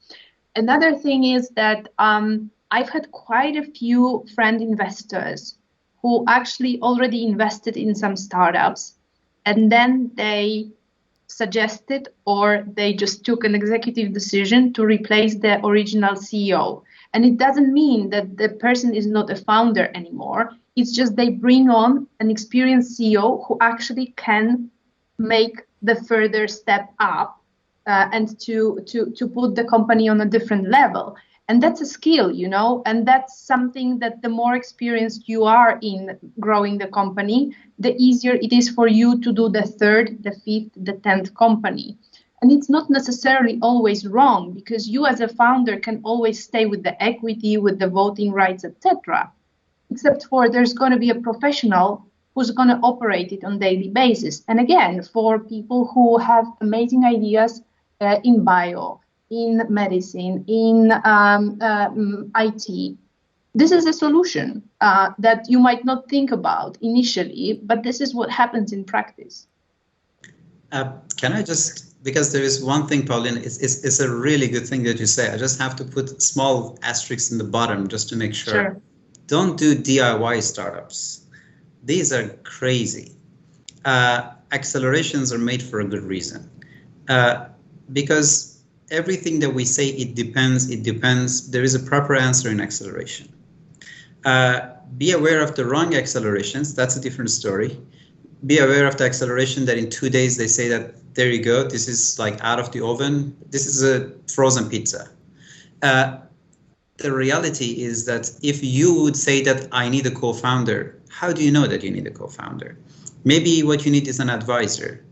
Speaker 4: Another thing is that I've had quite a few friend investors who actually already invested in some startups, and then they suggested or they just took an executive decision to replace the original CEO. And it doesn't mean that the person is not a founder anymore. It's just they bring on an experienced CEO who actually can make the further step up and to put the company on a different level. And that's a skill, and that's something that the more experienced you are in growing the company, the easier it is for you to do the third, the fifth, the 10th company. And it's not necessarily always wrong, because you as a founder can always stay with the equity, with the voting rights, etc. Except for there's going to be a professional who's going to operate it on daily basis. And again, for people who have amazing ideas in bio, in medicine, in IT, this is a solution that you might not think about initially, but this is what happens in practice.
Speaker 2: Can I just, because there is one thing, Paulina, it's a really good thing that you say. I just have to put small asterisks in the bottom just to make sure.
Speaker 4: Sure.
Speaker 2: Don't do DIY startups. These are crazy. Accelerations are made for a good reason. Because everything that we say, it depends, there is a proper answer in acceleration. Be aware of the wrong accelerations. That's a different story. Be aware of the acceleration that in 2 days they say that, there you go, this is like out of the oven. This is a frozen pizza. The reality is that if you would say that I need a co-founder, how do you know that you need a co-founder? Maybe what you need is an advisor.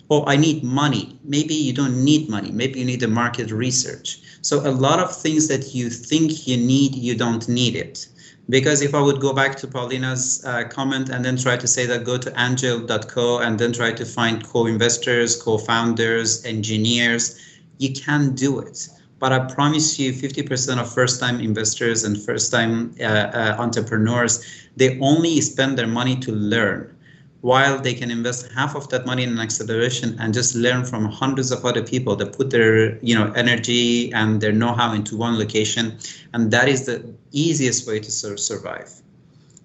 Speaker 2: Or I need money. Maybe you don't need money. Maybe you need a market research. So a lot of things that you think you need, you don't need it. Because if I would go back to Paulina's comment and then try to say that go to angel.co and then try to find co-investors, co-founders, engineers, you can do it. But I promise you 50% of first-time investors and first-time entrepreneurs, they only spend their money to learn. while they can invest half of that money in an acceleration and just learn from hundreds of other people that put their energy and their know-how into one location, and that is the easiest way to survive.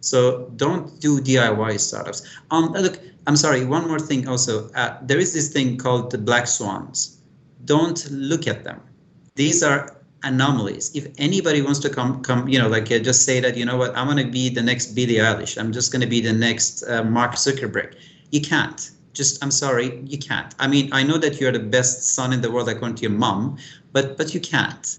Speaker 2: So don't do DIY startups. Look, I'm sorry, one more thing also. There is this thing called the black swans. Don't look at them. These are anomalies. If anybody wants to come, just say that, what, I'm going to be the next Billie Eilish. I'm just going to be the next Mark Zuckerberg. You can't. I'm sorry, you can't. I mean, I know that you're the best son in the world according to your mom, but you can't,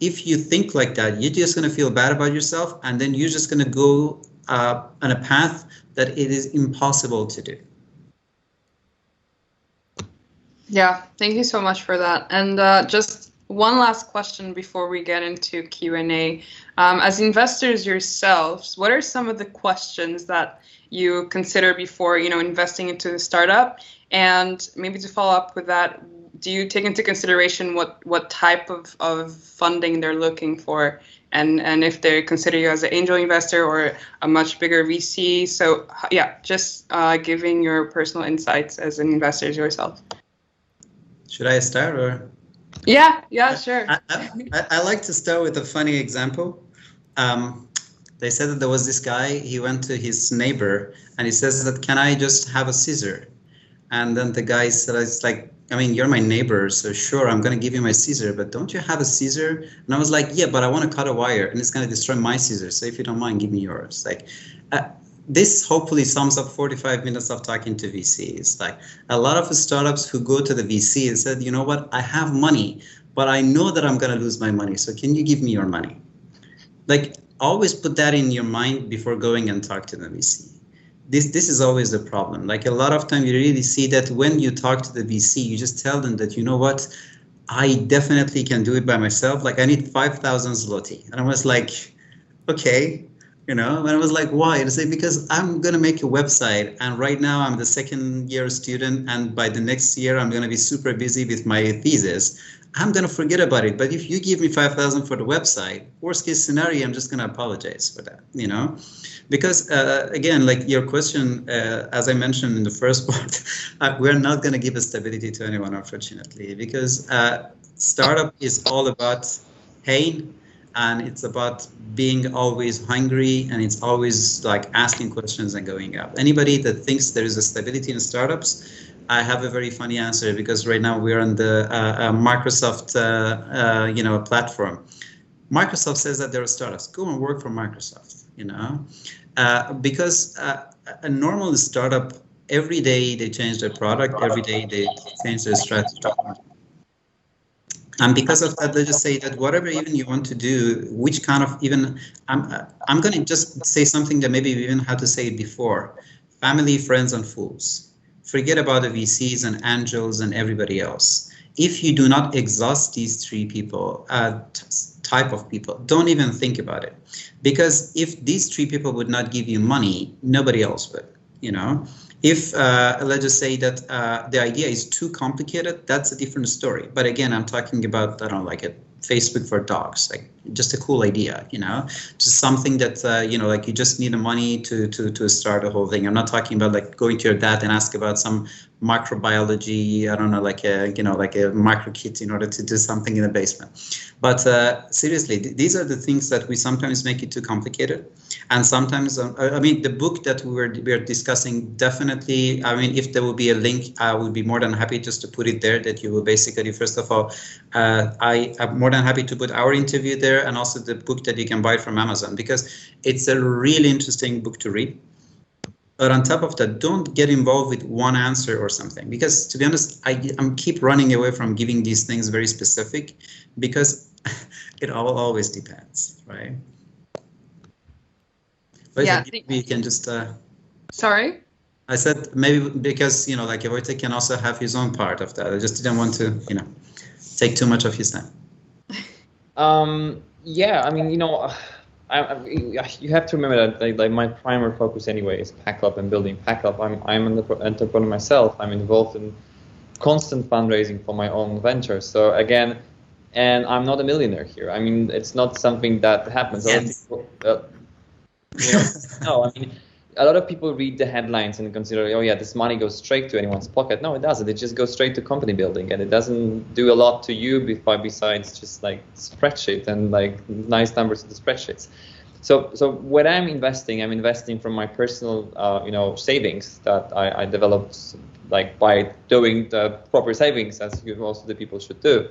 Speaker 2: if you think like that, you're just going to feel bad about yourself, and then you're just going to go on a path that it is impossible to do.
Speaker 1: Yeah, thank you so much for that. And just one last question before we get into Q&A. As investors yourselves, what are some of the questions that you consider before, investing into the startup? And maybe to follow up with that, do you take into consideration what type of funding they're looking for, and if they consider you as an angel investor or a much bigger VC? So yeah, just giving your personal insights as an investor yourself.
Speaker 2: Should I start or?
Speaker 1: Yeah, sure.
Speaker 2: I like to start with a funny example. They said that there was this guy, he went to his neighbor and he says that, can I just have a scissor? And then the guy said, it's like, I mean, you're my neighbor, so sure, I'm going to give you my scissor, but don't you have a scissor? And I was like, yeah, but I want to cut a wire and it's going to destroy my scissor. So if you don't mind, give me yours. Like, this hopefully sums up 45 minutes of talking to VCs. Like, a lot of startups who go to the VC and said, you know what, I have money, but I know that I'm going to lose my money. So can you give me your money? Like, always put that in your mind before going and talk to the VC. This is always the problem. Like, a lot of time you really see that when you talk to the VC, you just tell them that, you know what, I definitely can do it by myself. Like, I need 5,000 zloty. And I was like, okay, and I was like, why? And I say, because I'm going to make a website. And right now I'm the second year student. And by the next year, I'm going to be super busy with my thesis. I'm going to forget about it. But if you give me 5,000 for the website, worst case scenario, I'm just going to apologize for that, Because again, like your question, as I mentioned in the first part, we're not going to give a stability to anyone, unfortunately, because startup is all about pain, and it's about being always hungry, and it's always like asking questions and going up. Anybody that thinks there is a stability in startups, I have a very funny answer, because right now we're on the Microsoft platform. Microsoft says that there are startups. Go and work for Microsoft, because a normal startup, every day they change their product, every day they change their strategy. And because of that, they just say that whatever even you want to do, which kind of even, I'm going to just say something that maybe we even had to say before. Family, friends, and fools. Forget about the VCs and angels and everybody else. If you do not exhaust these three people, type of people, don't even think about it. Because if these three people would not give you money, nobody else would, If let's just say that the idea is too complicated, that's a different story. But again, I'm talking about, I don't know, like a Facebook for dogs, like just a cool idea, just something that, like you just need the money to start the whole thing. I'm not talking about like going to your dad and ask about some microbiology, I don't know, like a micro kit in order to do something in the basement. But seriously, these are the things that we sometimes make it too complicated. And sometimes, the book that we are discussing, definitely, if there will be a link, I would be more than happy just to put it there, that you will basically, first of all, I'm more than happy to put our interview there, and also the book that you can buy from Amazon, because it's a really interesting book to read. But on top of that, don't get involved with one answer or something, because to be honest, I'm keep running away from giving these things very specific, because it always depends, right? But
Speaker 1: yeah,
Speaker 2: we can just.
Speaker 1: Sorry?
Speaker 2: I said maybe because like Wojtek can also have his own part of that. I just didn't want to take too much of his time.
Speaker 3: Yeah, you have to remember that like my primary focus anyway is Packup and building Packup. I'm an entrepreneur myself. I'm involved in constant fundraising for my own ventures. So again, and I'm not a millionaire here. It's not something that happens.
Speaker 2: Yes.
Speaker 3: No, a lot of people read the headlines and consider, oh yeah, this money goes straight to anyone's pocket. No, it doesn't. It just goes straight to company building, and it doesn't do a lot to you besides just like spreadsheet and like nice numbers in the spreadsheets. So when I'm investing from my personal, savings that I developed, like by doing the proper savings, as most of the people should do.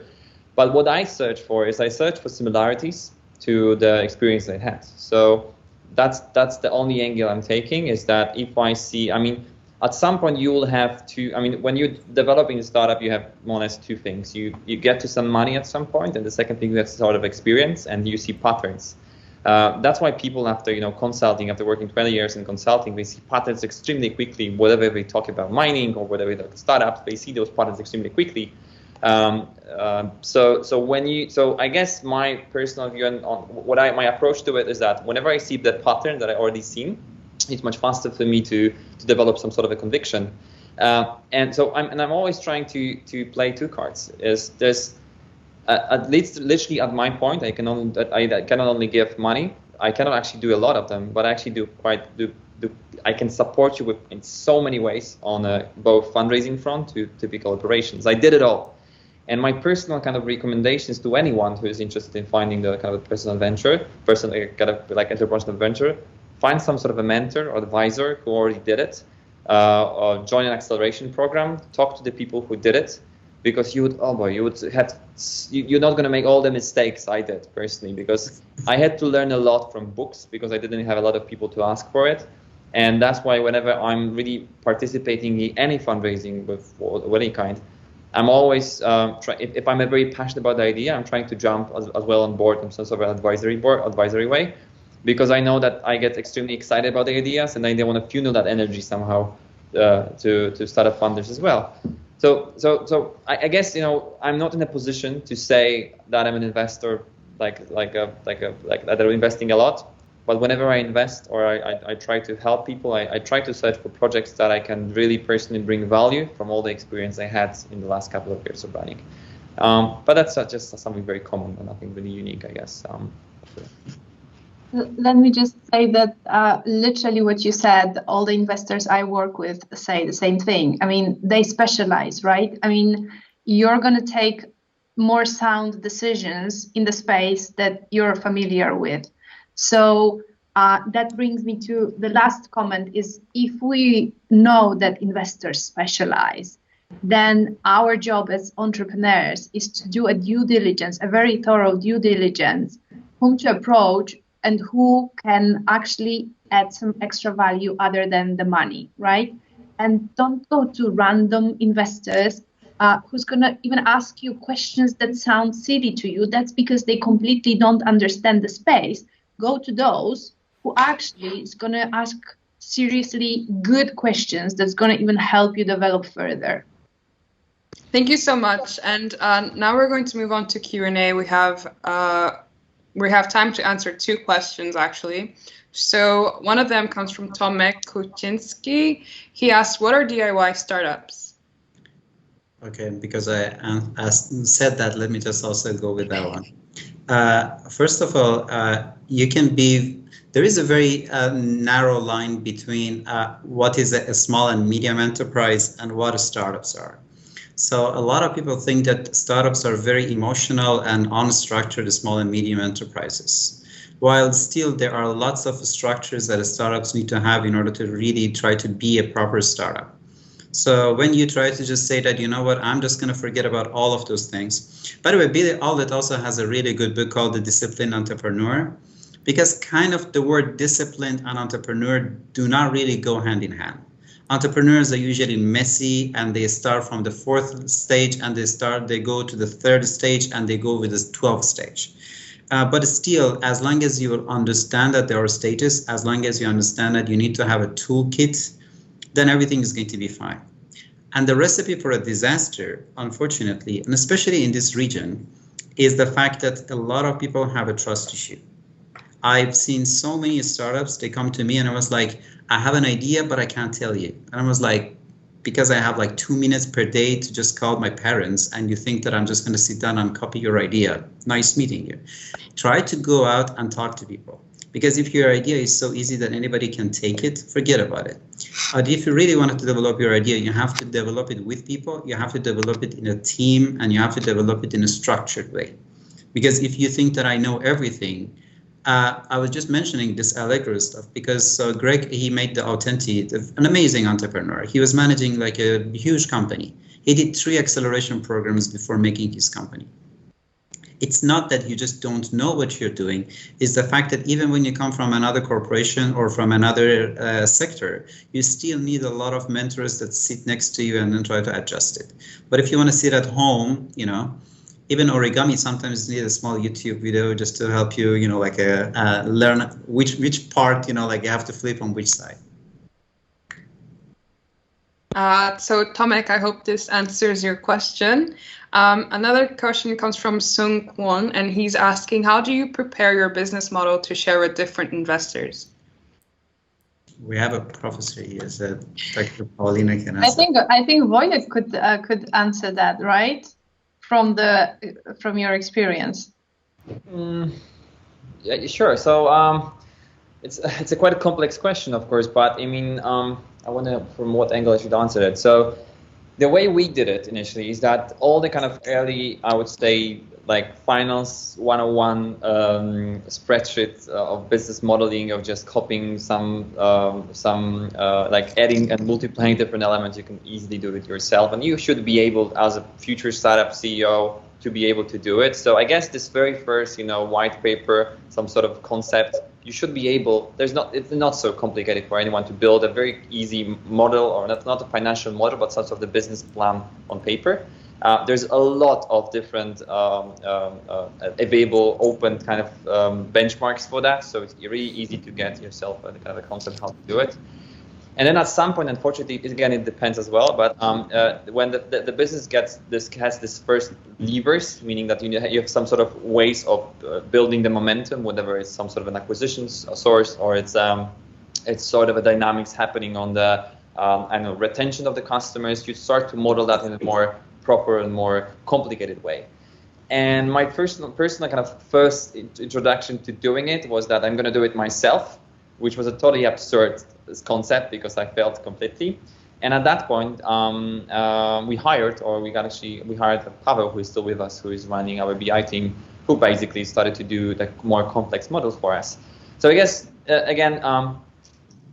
Speaker 3: But what I search for similarities to the experience I had. So that's the only angle I'm taking, is that if I see, at some point you will have to, when you're developing a startup, you have more or less two things. You get to some money at some point, and the second thing, that's sort of experience, and you see patterns. That's why people after working 20 years in consulting, they see patterns extremely quickly. Whatever they talk about mining or whatever they talk about startups, they see those patterns extremely quickly. So I guess my personal view on my approach to it is that whenever I see that pattern that I already seen, it's much faster for me to develop some sort of a conviction. And I'm always trying to play two cards. There's at least literally at my point, I cannot only give money. I cannot actually do a lot of them, but I actually I can support you in so many ways on both fundraising front to typical operations. I did it all. And my personal kind of recommendations to anyone who is interested in finding the kind of personal venture, entrepreneurial venture, find some sort of a mentor or advisor who already did it, or join an acceleration program, talk to the people who did it, because you're not going to make all the mistakes I did personally, because I had to learn a lot from books because I didn't have a lot of people to ask for it. And that's why whenever I'm really participating in any fundraising of any kind, I'm always if I'm very passionate about the idea, I'm trying to jump as well on board in some sort of advisory way, because I know that I get extremely excited about the ideas, and I want to funnel that energy somehow to startup funders as well. So I guess I'm not in a position to say that I'm an investor like that I'm investing a lot. But whenever I invest or I try to help people, I try to search for projects that I can really personally bring value from all the experience I had in the last couple of years of running. But that's just something very common and nothing really unique, I guess.
Speaker 4: Let me just say that literally what you said, all the investors I work with say the same thing. They specialize, right? You're going to take more sound decisions in the space that you're familiar with. So that brings me to the last comment is, if we know that investors specialize, then our job as entrepreneurs is to do a due diligence, a very thorough due diligence, whom to approach and who can actually add some extra value other than the money, right? And don't go to random investors who's going to even ask you questions that sound silly to you. That's because they completely don't understand the space. Go to those who actually is going to ask seriously good questions that's going to even help you develop further.
Speaker 1: Thank you so much. And now we're going to move on to Q&A. We have time to answer two questions, actually. So one of them comes from Tomek Kuczynski. He asked, what are DIY startups?
Speaker 2: Okay, because I said that, let me just also go with that one. First of all, there is a very narrow line between what is a small and medium enterprise and what startups are. So a lot of people think that startups are very emotional and unstructured small and medium enterprises, while still there are lots of structures that startups need to have in order to really try to be a proper startup. So when you try to just say that, I'm just going to forget about all of those things. By the way, Billy Allett also has a really good book called The Disciplined Entrepreneur, because kind of the word disciplined and entrepreneur do not really go hand in hand. Entrepreneurs are usually messy, and they start from the 4th stage and they go to the 3rd stage and they go with the 12th stage. But still, as long as you understand that there are stages, as long as you understand that you need to have a toolkit, then everything is going to be fine. And the recipe for a disaster, unfortunately, and especially in this region, is the fact that a lot of people have a trust issue. I've seen so many startups, they come to me and I was like, I have an idea, but I can't tell you. And I was like, because I have like 2 minutes per day to just call my parents, and you think that I'm just going to sit down and copy your idea. Nice meeting you. Try to go out and talk to people. Because if your idea is so easy that anybody can take it, forget about it. But if you really wanted to develop your idea, you have to develop it with people, you have to develop it in a team, and you have to develop it in a structured way. Because if you think that I know everything, I was just mentioning this Allegro stuff because Greg, he made the Attendee, an amazing entrepreneur. He was managing like a huge company. He did 3 acceleration programs before making his company. It's not that you just don't know what you're doing. It's the fact that even when you come from another corporation or from another sector, you still need a lot of mentors that sit next to you and then try to adjust it. But if you want to sit at home, you know, even origami sometimes need a small YouTube video just to help you, you know, like learn which part, you know, like you have to flip on which side.
Speaker 1: So Tomek, I hope this answers your question. Another question comes from Sung Kwon, and he's asking, how do you prepare your business model to share with different investors?
Speaker 2: We have a professor here, so Dr. Paulina can answer.
Speaker 4: I think Wojtek could answer that, right? From your experience.
Speaker 3: Yeah, sure. So it's a quite a complex question, of course, but I mean, I wonder from what angle I should answer it. So the way we did it initially is that all the kind of early, I would say, like finance 101 spreadsheet of business modeling, of just copying some like adding and multiplying different elements, you can easily do it yourself, and you should be able, as a future startup CEO, to be able to do it. So I guess this very first, you know, white paper, some sort of concept, you should be able, it's not so complicated for anyone to build a very easy model, or not a financial model, but sort of the business plan on paper. There's a lot of different available open kind of benchmarks for that. So it's really easy to get yourself a kind of a concept how to do it. And then at some point, unfortunately, again, it depends as well. But when the business has this first levers, meaning that you have some sort of ways of building the momentum, whether it's some sort of an acquisition source or it's sort of a dynamics happening on the retention of the customers, you start to model that in a more proper and more complicated way. And my personal kind of first introduction to doing it was that I'm going to do it myself, which was a totally absurd concept because I failed completely. And at that point, we hired Pavel, who is still with us, who is running our BI team, who basically started to do the more complex models for us. So I guess, again,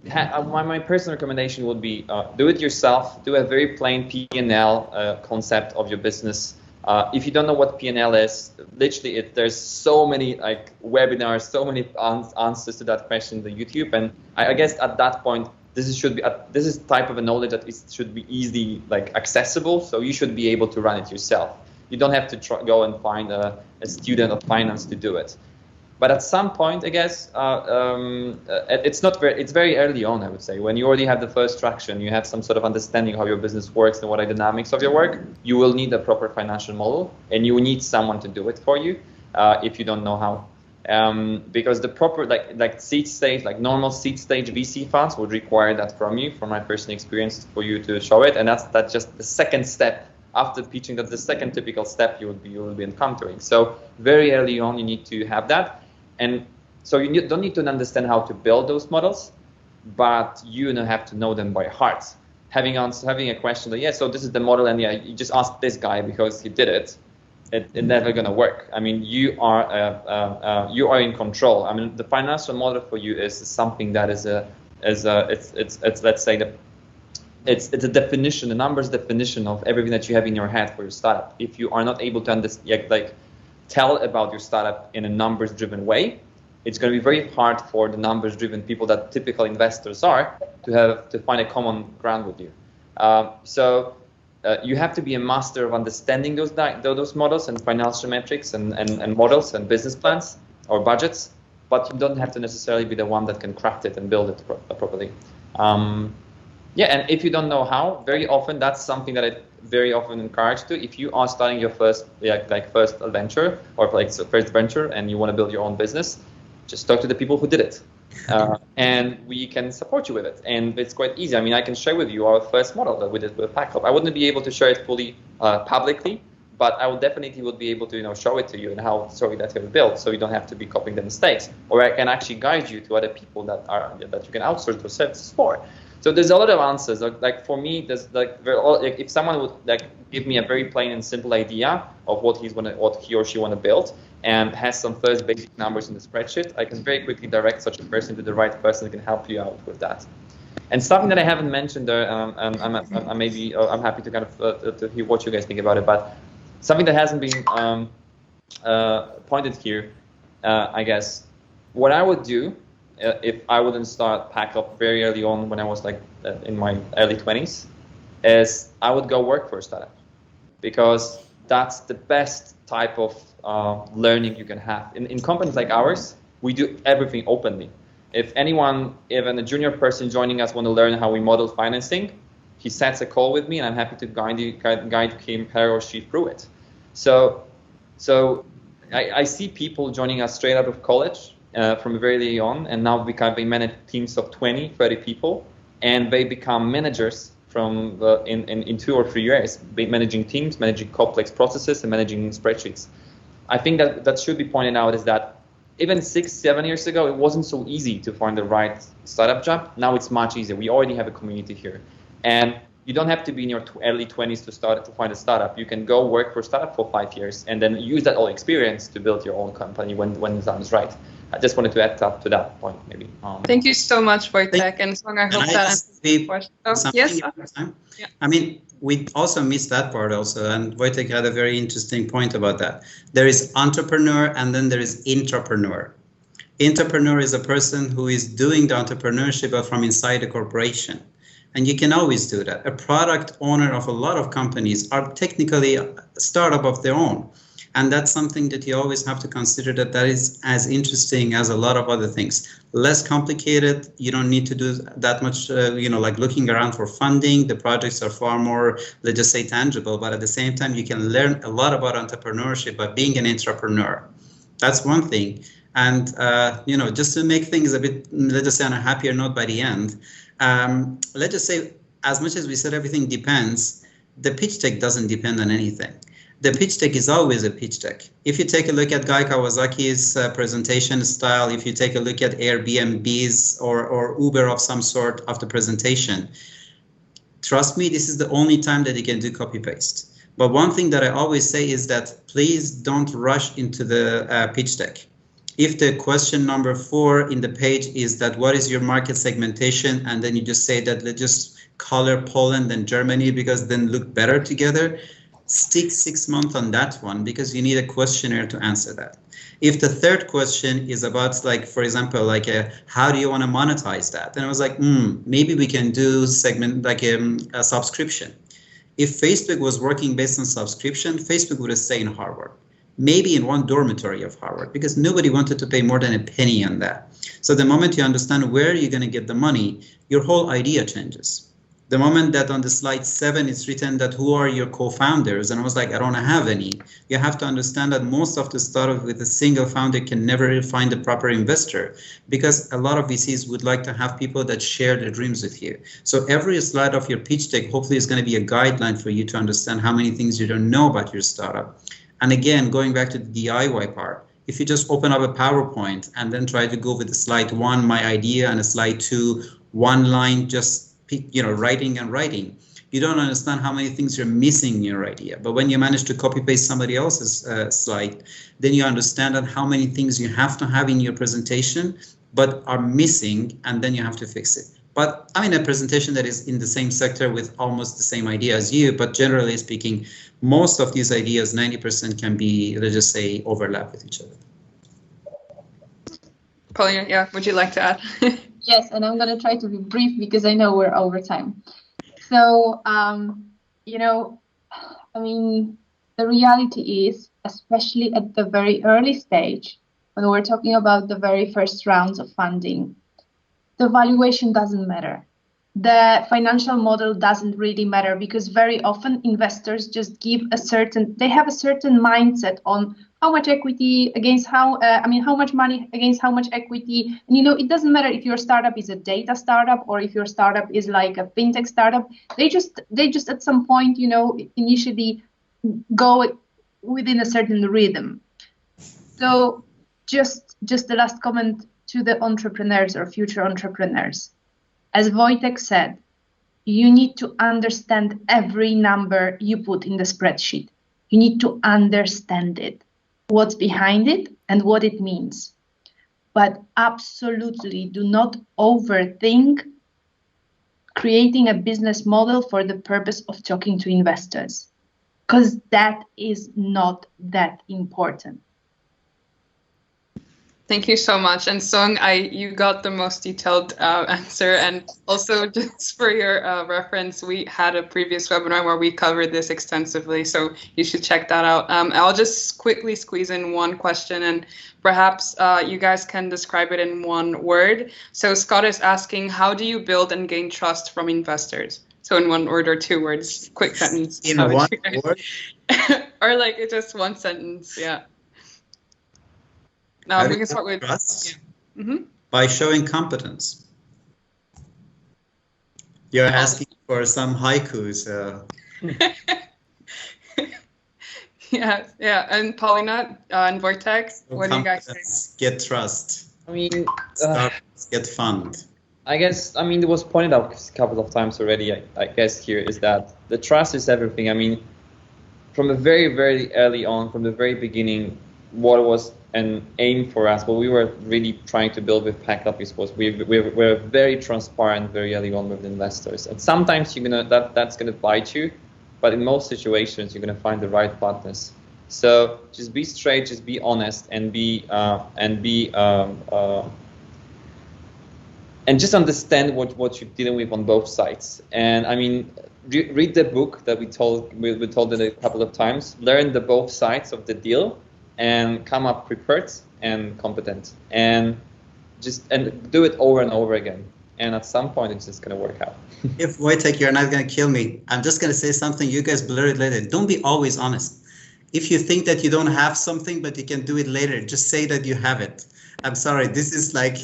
Speaker 3: my personal recommendation would be do it yourself, do a very plain P&L concept of your business. If you don't know what P&L is, literally there's so many like webinars, so many answers to that question on YouTube, and I guess at that point this is type of a knowledge that should be easily like accessible, so you should be able to run it yourself. You don't have to go and find a student of finance to do it. But at some point, I guess, it's very early on, I would say. When you already have the first traction, you have some sort of understanding how your business works and what are the dynamics of your work, you will need a proper financial model, and you will need someone to do it for you if you don't know how. Because the proper, like seed stage, like normal seed stage VC funds would require that from you, from my personal experience, for you to show it. And that's just the second step. After pitching, that's the second typical step you will be encountering. So very early on, you need to have that. And so you don't need to understand how to build those models, but you have to know them by heart. Having a question like, yeah, so this is the model, and yeah, you just ask this guy because he did it. It's never gonna work. I mean, you are in control. I mean, the financial model for you is something that it's let's say it's a definition, a numbers definition of everything that you have in your head for your startup. If you are not able to understand, tell about your startup in a numbers-driven way, it's going to be very hard for the numbers-driven people that typical investors are to find a common ground with you. So you have to be a master of understanding those models and financial metrics and models and business plans or budgets, but you don't have to necessarily be the one that can craft it and build it properly. Yeah, and if you don't know how, very often that's something that I very often encourage to. If you are starting your first venture or first venture and you want to build your own business, just talk to the people who did it, and we can support you with it. And it's quite easy. I mean, I can share with you our first model that we did with PackHub. I wouldn't be able to share it fully publicly, but I would definitely be able to show it to you and how that have built, so you don't have to be copying the mistakes, or I can actually guide you to other people that you can outsource those services for. So there's a lot of answers. Like for me, there's if someone would give me a very plain and simple idea of what he or she want to build, and has some first basic numbers in the spreadsheet, I can very quickly direct such a person to the right person who can help you out with that. And something that I haven't mentioned there, I'm happy to kind of to hear what you guys think about it, but something that hasn't been pointed here, I guess, what I would do if I wouldn't pack up very early on when I was in my early 20s, is I would go work for a startup, because that's the best type of learning you can have. In companies like ours, we do everything openly. If even a junior person joining us want to learn how we model financing, he sets a call with me, and I'm happy to guide him, her, or she through it. So I see people joining us straight out of college from very early on, and now they manage teams of 20, 30 people, and they become managers in 2 or 3 years, managing teams, managing complex processes, and managing spreadsheets. I think that should be pointed out, is that even 6-7 years ago, it wasn't so easy to find the right startup job. Now it's much easier. We already have a community here, and you don't have to be in your early 20s to find a startup. You can go work for a startup for 5 years and then use that all experience to build your own company when the time is right. I just wanted to add up to that point, maybe.
Speaker 1: Thank you so much, Wojtek, and Song, I hope that answers the question. Yes.
Speaker 2: Yeah. I mean, we also missed that part also, and Wojtek had a very interesting point about that. There is entrepreneur, and then there is intrapreneur. Intrapreneur is a person who is doing the entrepreneurship but from inside a corporation. And you can always do that. A product owner of a lot of companies are technically a startup of their own. And that's something that you always have to consider, that is as interesting as a lot of other things. Less complicated. You don't need to do that much, like looking around for funding. The projects are far more, let's just say, tangible. But at the same time, you can learn a lot about entrepreneurship by being an entrepreneur. That's one thing. And, just to make things a bit, let's just say, on a happier note by the end, let's just say, as much as we said everything depends, the pitch deck doesn't depend on anything. The pitch deck is always a pitch deck. If you take a look at Guy Kawasaki's presentation style, if you take a look at Airbnb's or Uber of some sort of the presentation, trust me, this is the only time that you can do copy-paste. But one thing that I always say is that please don't rush into the pitch deck. If the question number 4 in the page is that what is your market segmentation, and then you just say that let's just color Poland and Germany because then look better together, stick 6 months on that one, because you need a questionnaire to answer that. If the third question is about, for example, how do you want to monetize that? Then I was like, maybe we can do segment a subscription. If Facebook was working based on subscription, Facebook would have stayed in Harvard. Maybe in one dormitory of Harvard, because nobody wanted to pay more than a penny on that. So the moment you understand where you're going to get the money, your whole idea changes. The moment that on the slide 7 it's written that who are your co-founders, and I was like, I don't have any. You have to understand that most of the startup with a single founder can never find a proper investor, because a lot of VCs would like to have people that share their dreams with you. So every slide of your pitch deck hopefully is going to be a guideline for you to understand how many things you don't know about your startup. And again, going back to the DIY part, if you just open up a PowerPoint and then try to go with the slide 1, my idea, and a slide 2, one line, just writing and writing, you don't understand how many things you're missing in your idea. But when you manage to copy paste somebody else's slide, then you understand that how many things you have to have in your presentation but are missing, and then you have to fix it. But I'm in a presentation that is in the same sector with almost the same idea as you, but generally speaking, most of these ideas, 90% can be, let's just say, overlap with each other.
Speaker 1: Paulina, yeah, would you like to add?
Speaker 4: Yes, and I'm going to try to be brief because I know we're over time. So, the reality is, especially at the very early stage, when we're talking about the very first rounds of funding, the valuation doesn't matter. The financial model doesn't really matter, because very often investors just they have a certain mindset on how much equity against how much money against how much equity. And it doesn't matter if your startup is a data startup or if your startup is like a fintech startup. They just at some point, initially go within a certain rhythm. So just the last comment to the entrepreneurs or future entrepreneurs. As Wojtek said, you need to understand every number you put in the spreadsheet. You need to understand it, what's behind it and what it means. But absolutely do not overthink creating a business model for the purpose of talking to investors, because that is not that important.
Speaker 1: Thank you so much. And Sung, you got the most detailed answer. And also, just for your reference, we had a previous webinar where we covered this extensively, so you should check that out. I'll just quickly squeeze in one question, and perhaps you guys can describe it in one word. So Scott is asking, how do you build and gain trust from investors? So in 1 word or 2 words, quick sentence.
Speaker 2: In one word?
Speaker 1: Or like just one sentence, yeah. No, we can start with
Speaker 2: trust.
Speaker 1: Yeah. Mm-hmm.
Speaker 2: By showing competence. You're asking for some haikus.
Speaker 1: Yeah. And Paulina and Wojtek, what do you guys think?
Speaker 2: Get trust.
Speaker 5: I mean,
Speaker 2: Startups get fund.
Speaker 5: I guess, it was pointed out a couple of times already, I guess here, is that the trust is everything. I mean, from the very, very early on, from the very beginning, what was an aim for us, what we were really trying to build with Packed Up was we're very transparent very early on with investors. And sometimes that's gonna bite you, but in most situations you're gonna find the right partners. So just be straight, just be honest, and just understand what you're dealing with on both sides. And I mean, read the book that we told it a couple of times. Learn the both sides of the deal, and come up prepared and competent, and do it over and over again. And at some point, it's just going to work out.
Speaker 2: If Wojtek, you're not going to kill me, I'm just going to say something. You guys blur it later. Don't be always honest. If you think that you don't have something, but you can do it later, just say that you have it. I'm sorry. This is like,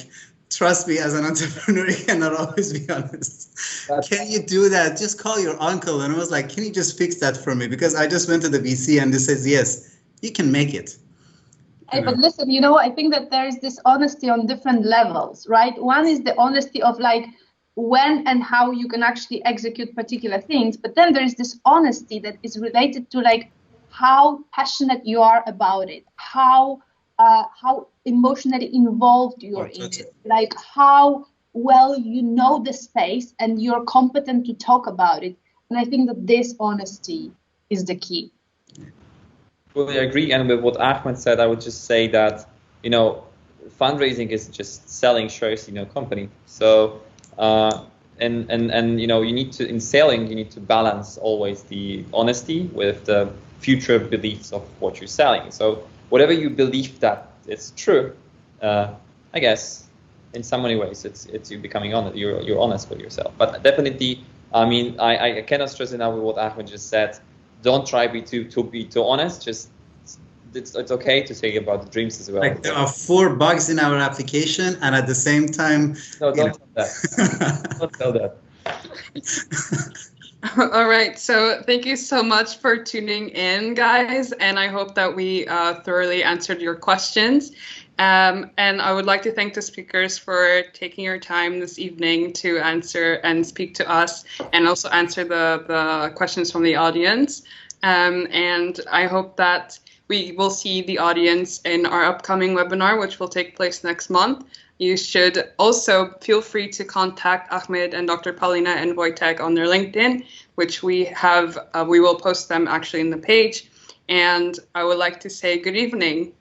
Speaker 2: trust me, as an entrepreneur, you cannot always be honest. Can you do that? Just call your uncle. And I was like, can you just fix that for me? Because I just went to the VC and they says, yes, you can make it.
Speaker 4: Hey, but listen, I think that there is this honesty on different levels, right? One is the honesty of like when and how you can actually execute particular things. But then there is this honesty that is related to like how passionate you are about it, how emotionally involved you are in it, like how well you know the space and you're competent to talk about it. And I think that this honesty is the key.
Speaker 5: Fully agree, and with what Ahmed said, I would just say that fundraising is just selling shares in your company. So and you need to, in selling, you need to balance always the honesty with the future beliefs of what you're selling. So whatever you believe that it's true, I guess in so many ways it's you becoming honest. You're honest with yourself. But definitely, I mean, I cannot stress enough with what Ahmed just said. Don't try to be too honest. Just it's okay to say about the dreams as well.
Speaker 2: Like there are 4 bugs in our application, and at the same time,
Speaker 5: no, don't tell that. Don't tell that.
Speaker 1: All right. So thank you so much for tuning in, guys, and I hope that we thoroughly answered your questions. And I would like to thank the speakers for taking your time this evening to answer and speak to us, and also answer the questions from the audience. And I hope that we will see the audience in our upcoming webinar, which will take place next month. You should also feel free to contact Ahmed and Dr. Paulina and Wojtek on their LinkedIn, which we have. We will post them actually in the page. And I would like to say good evening.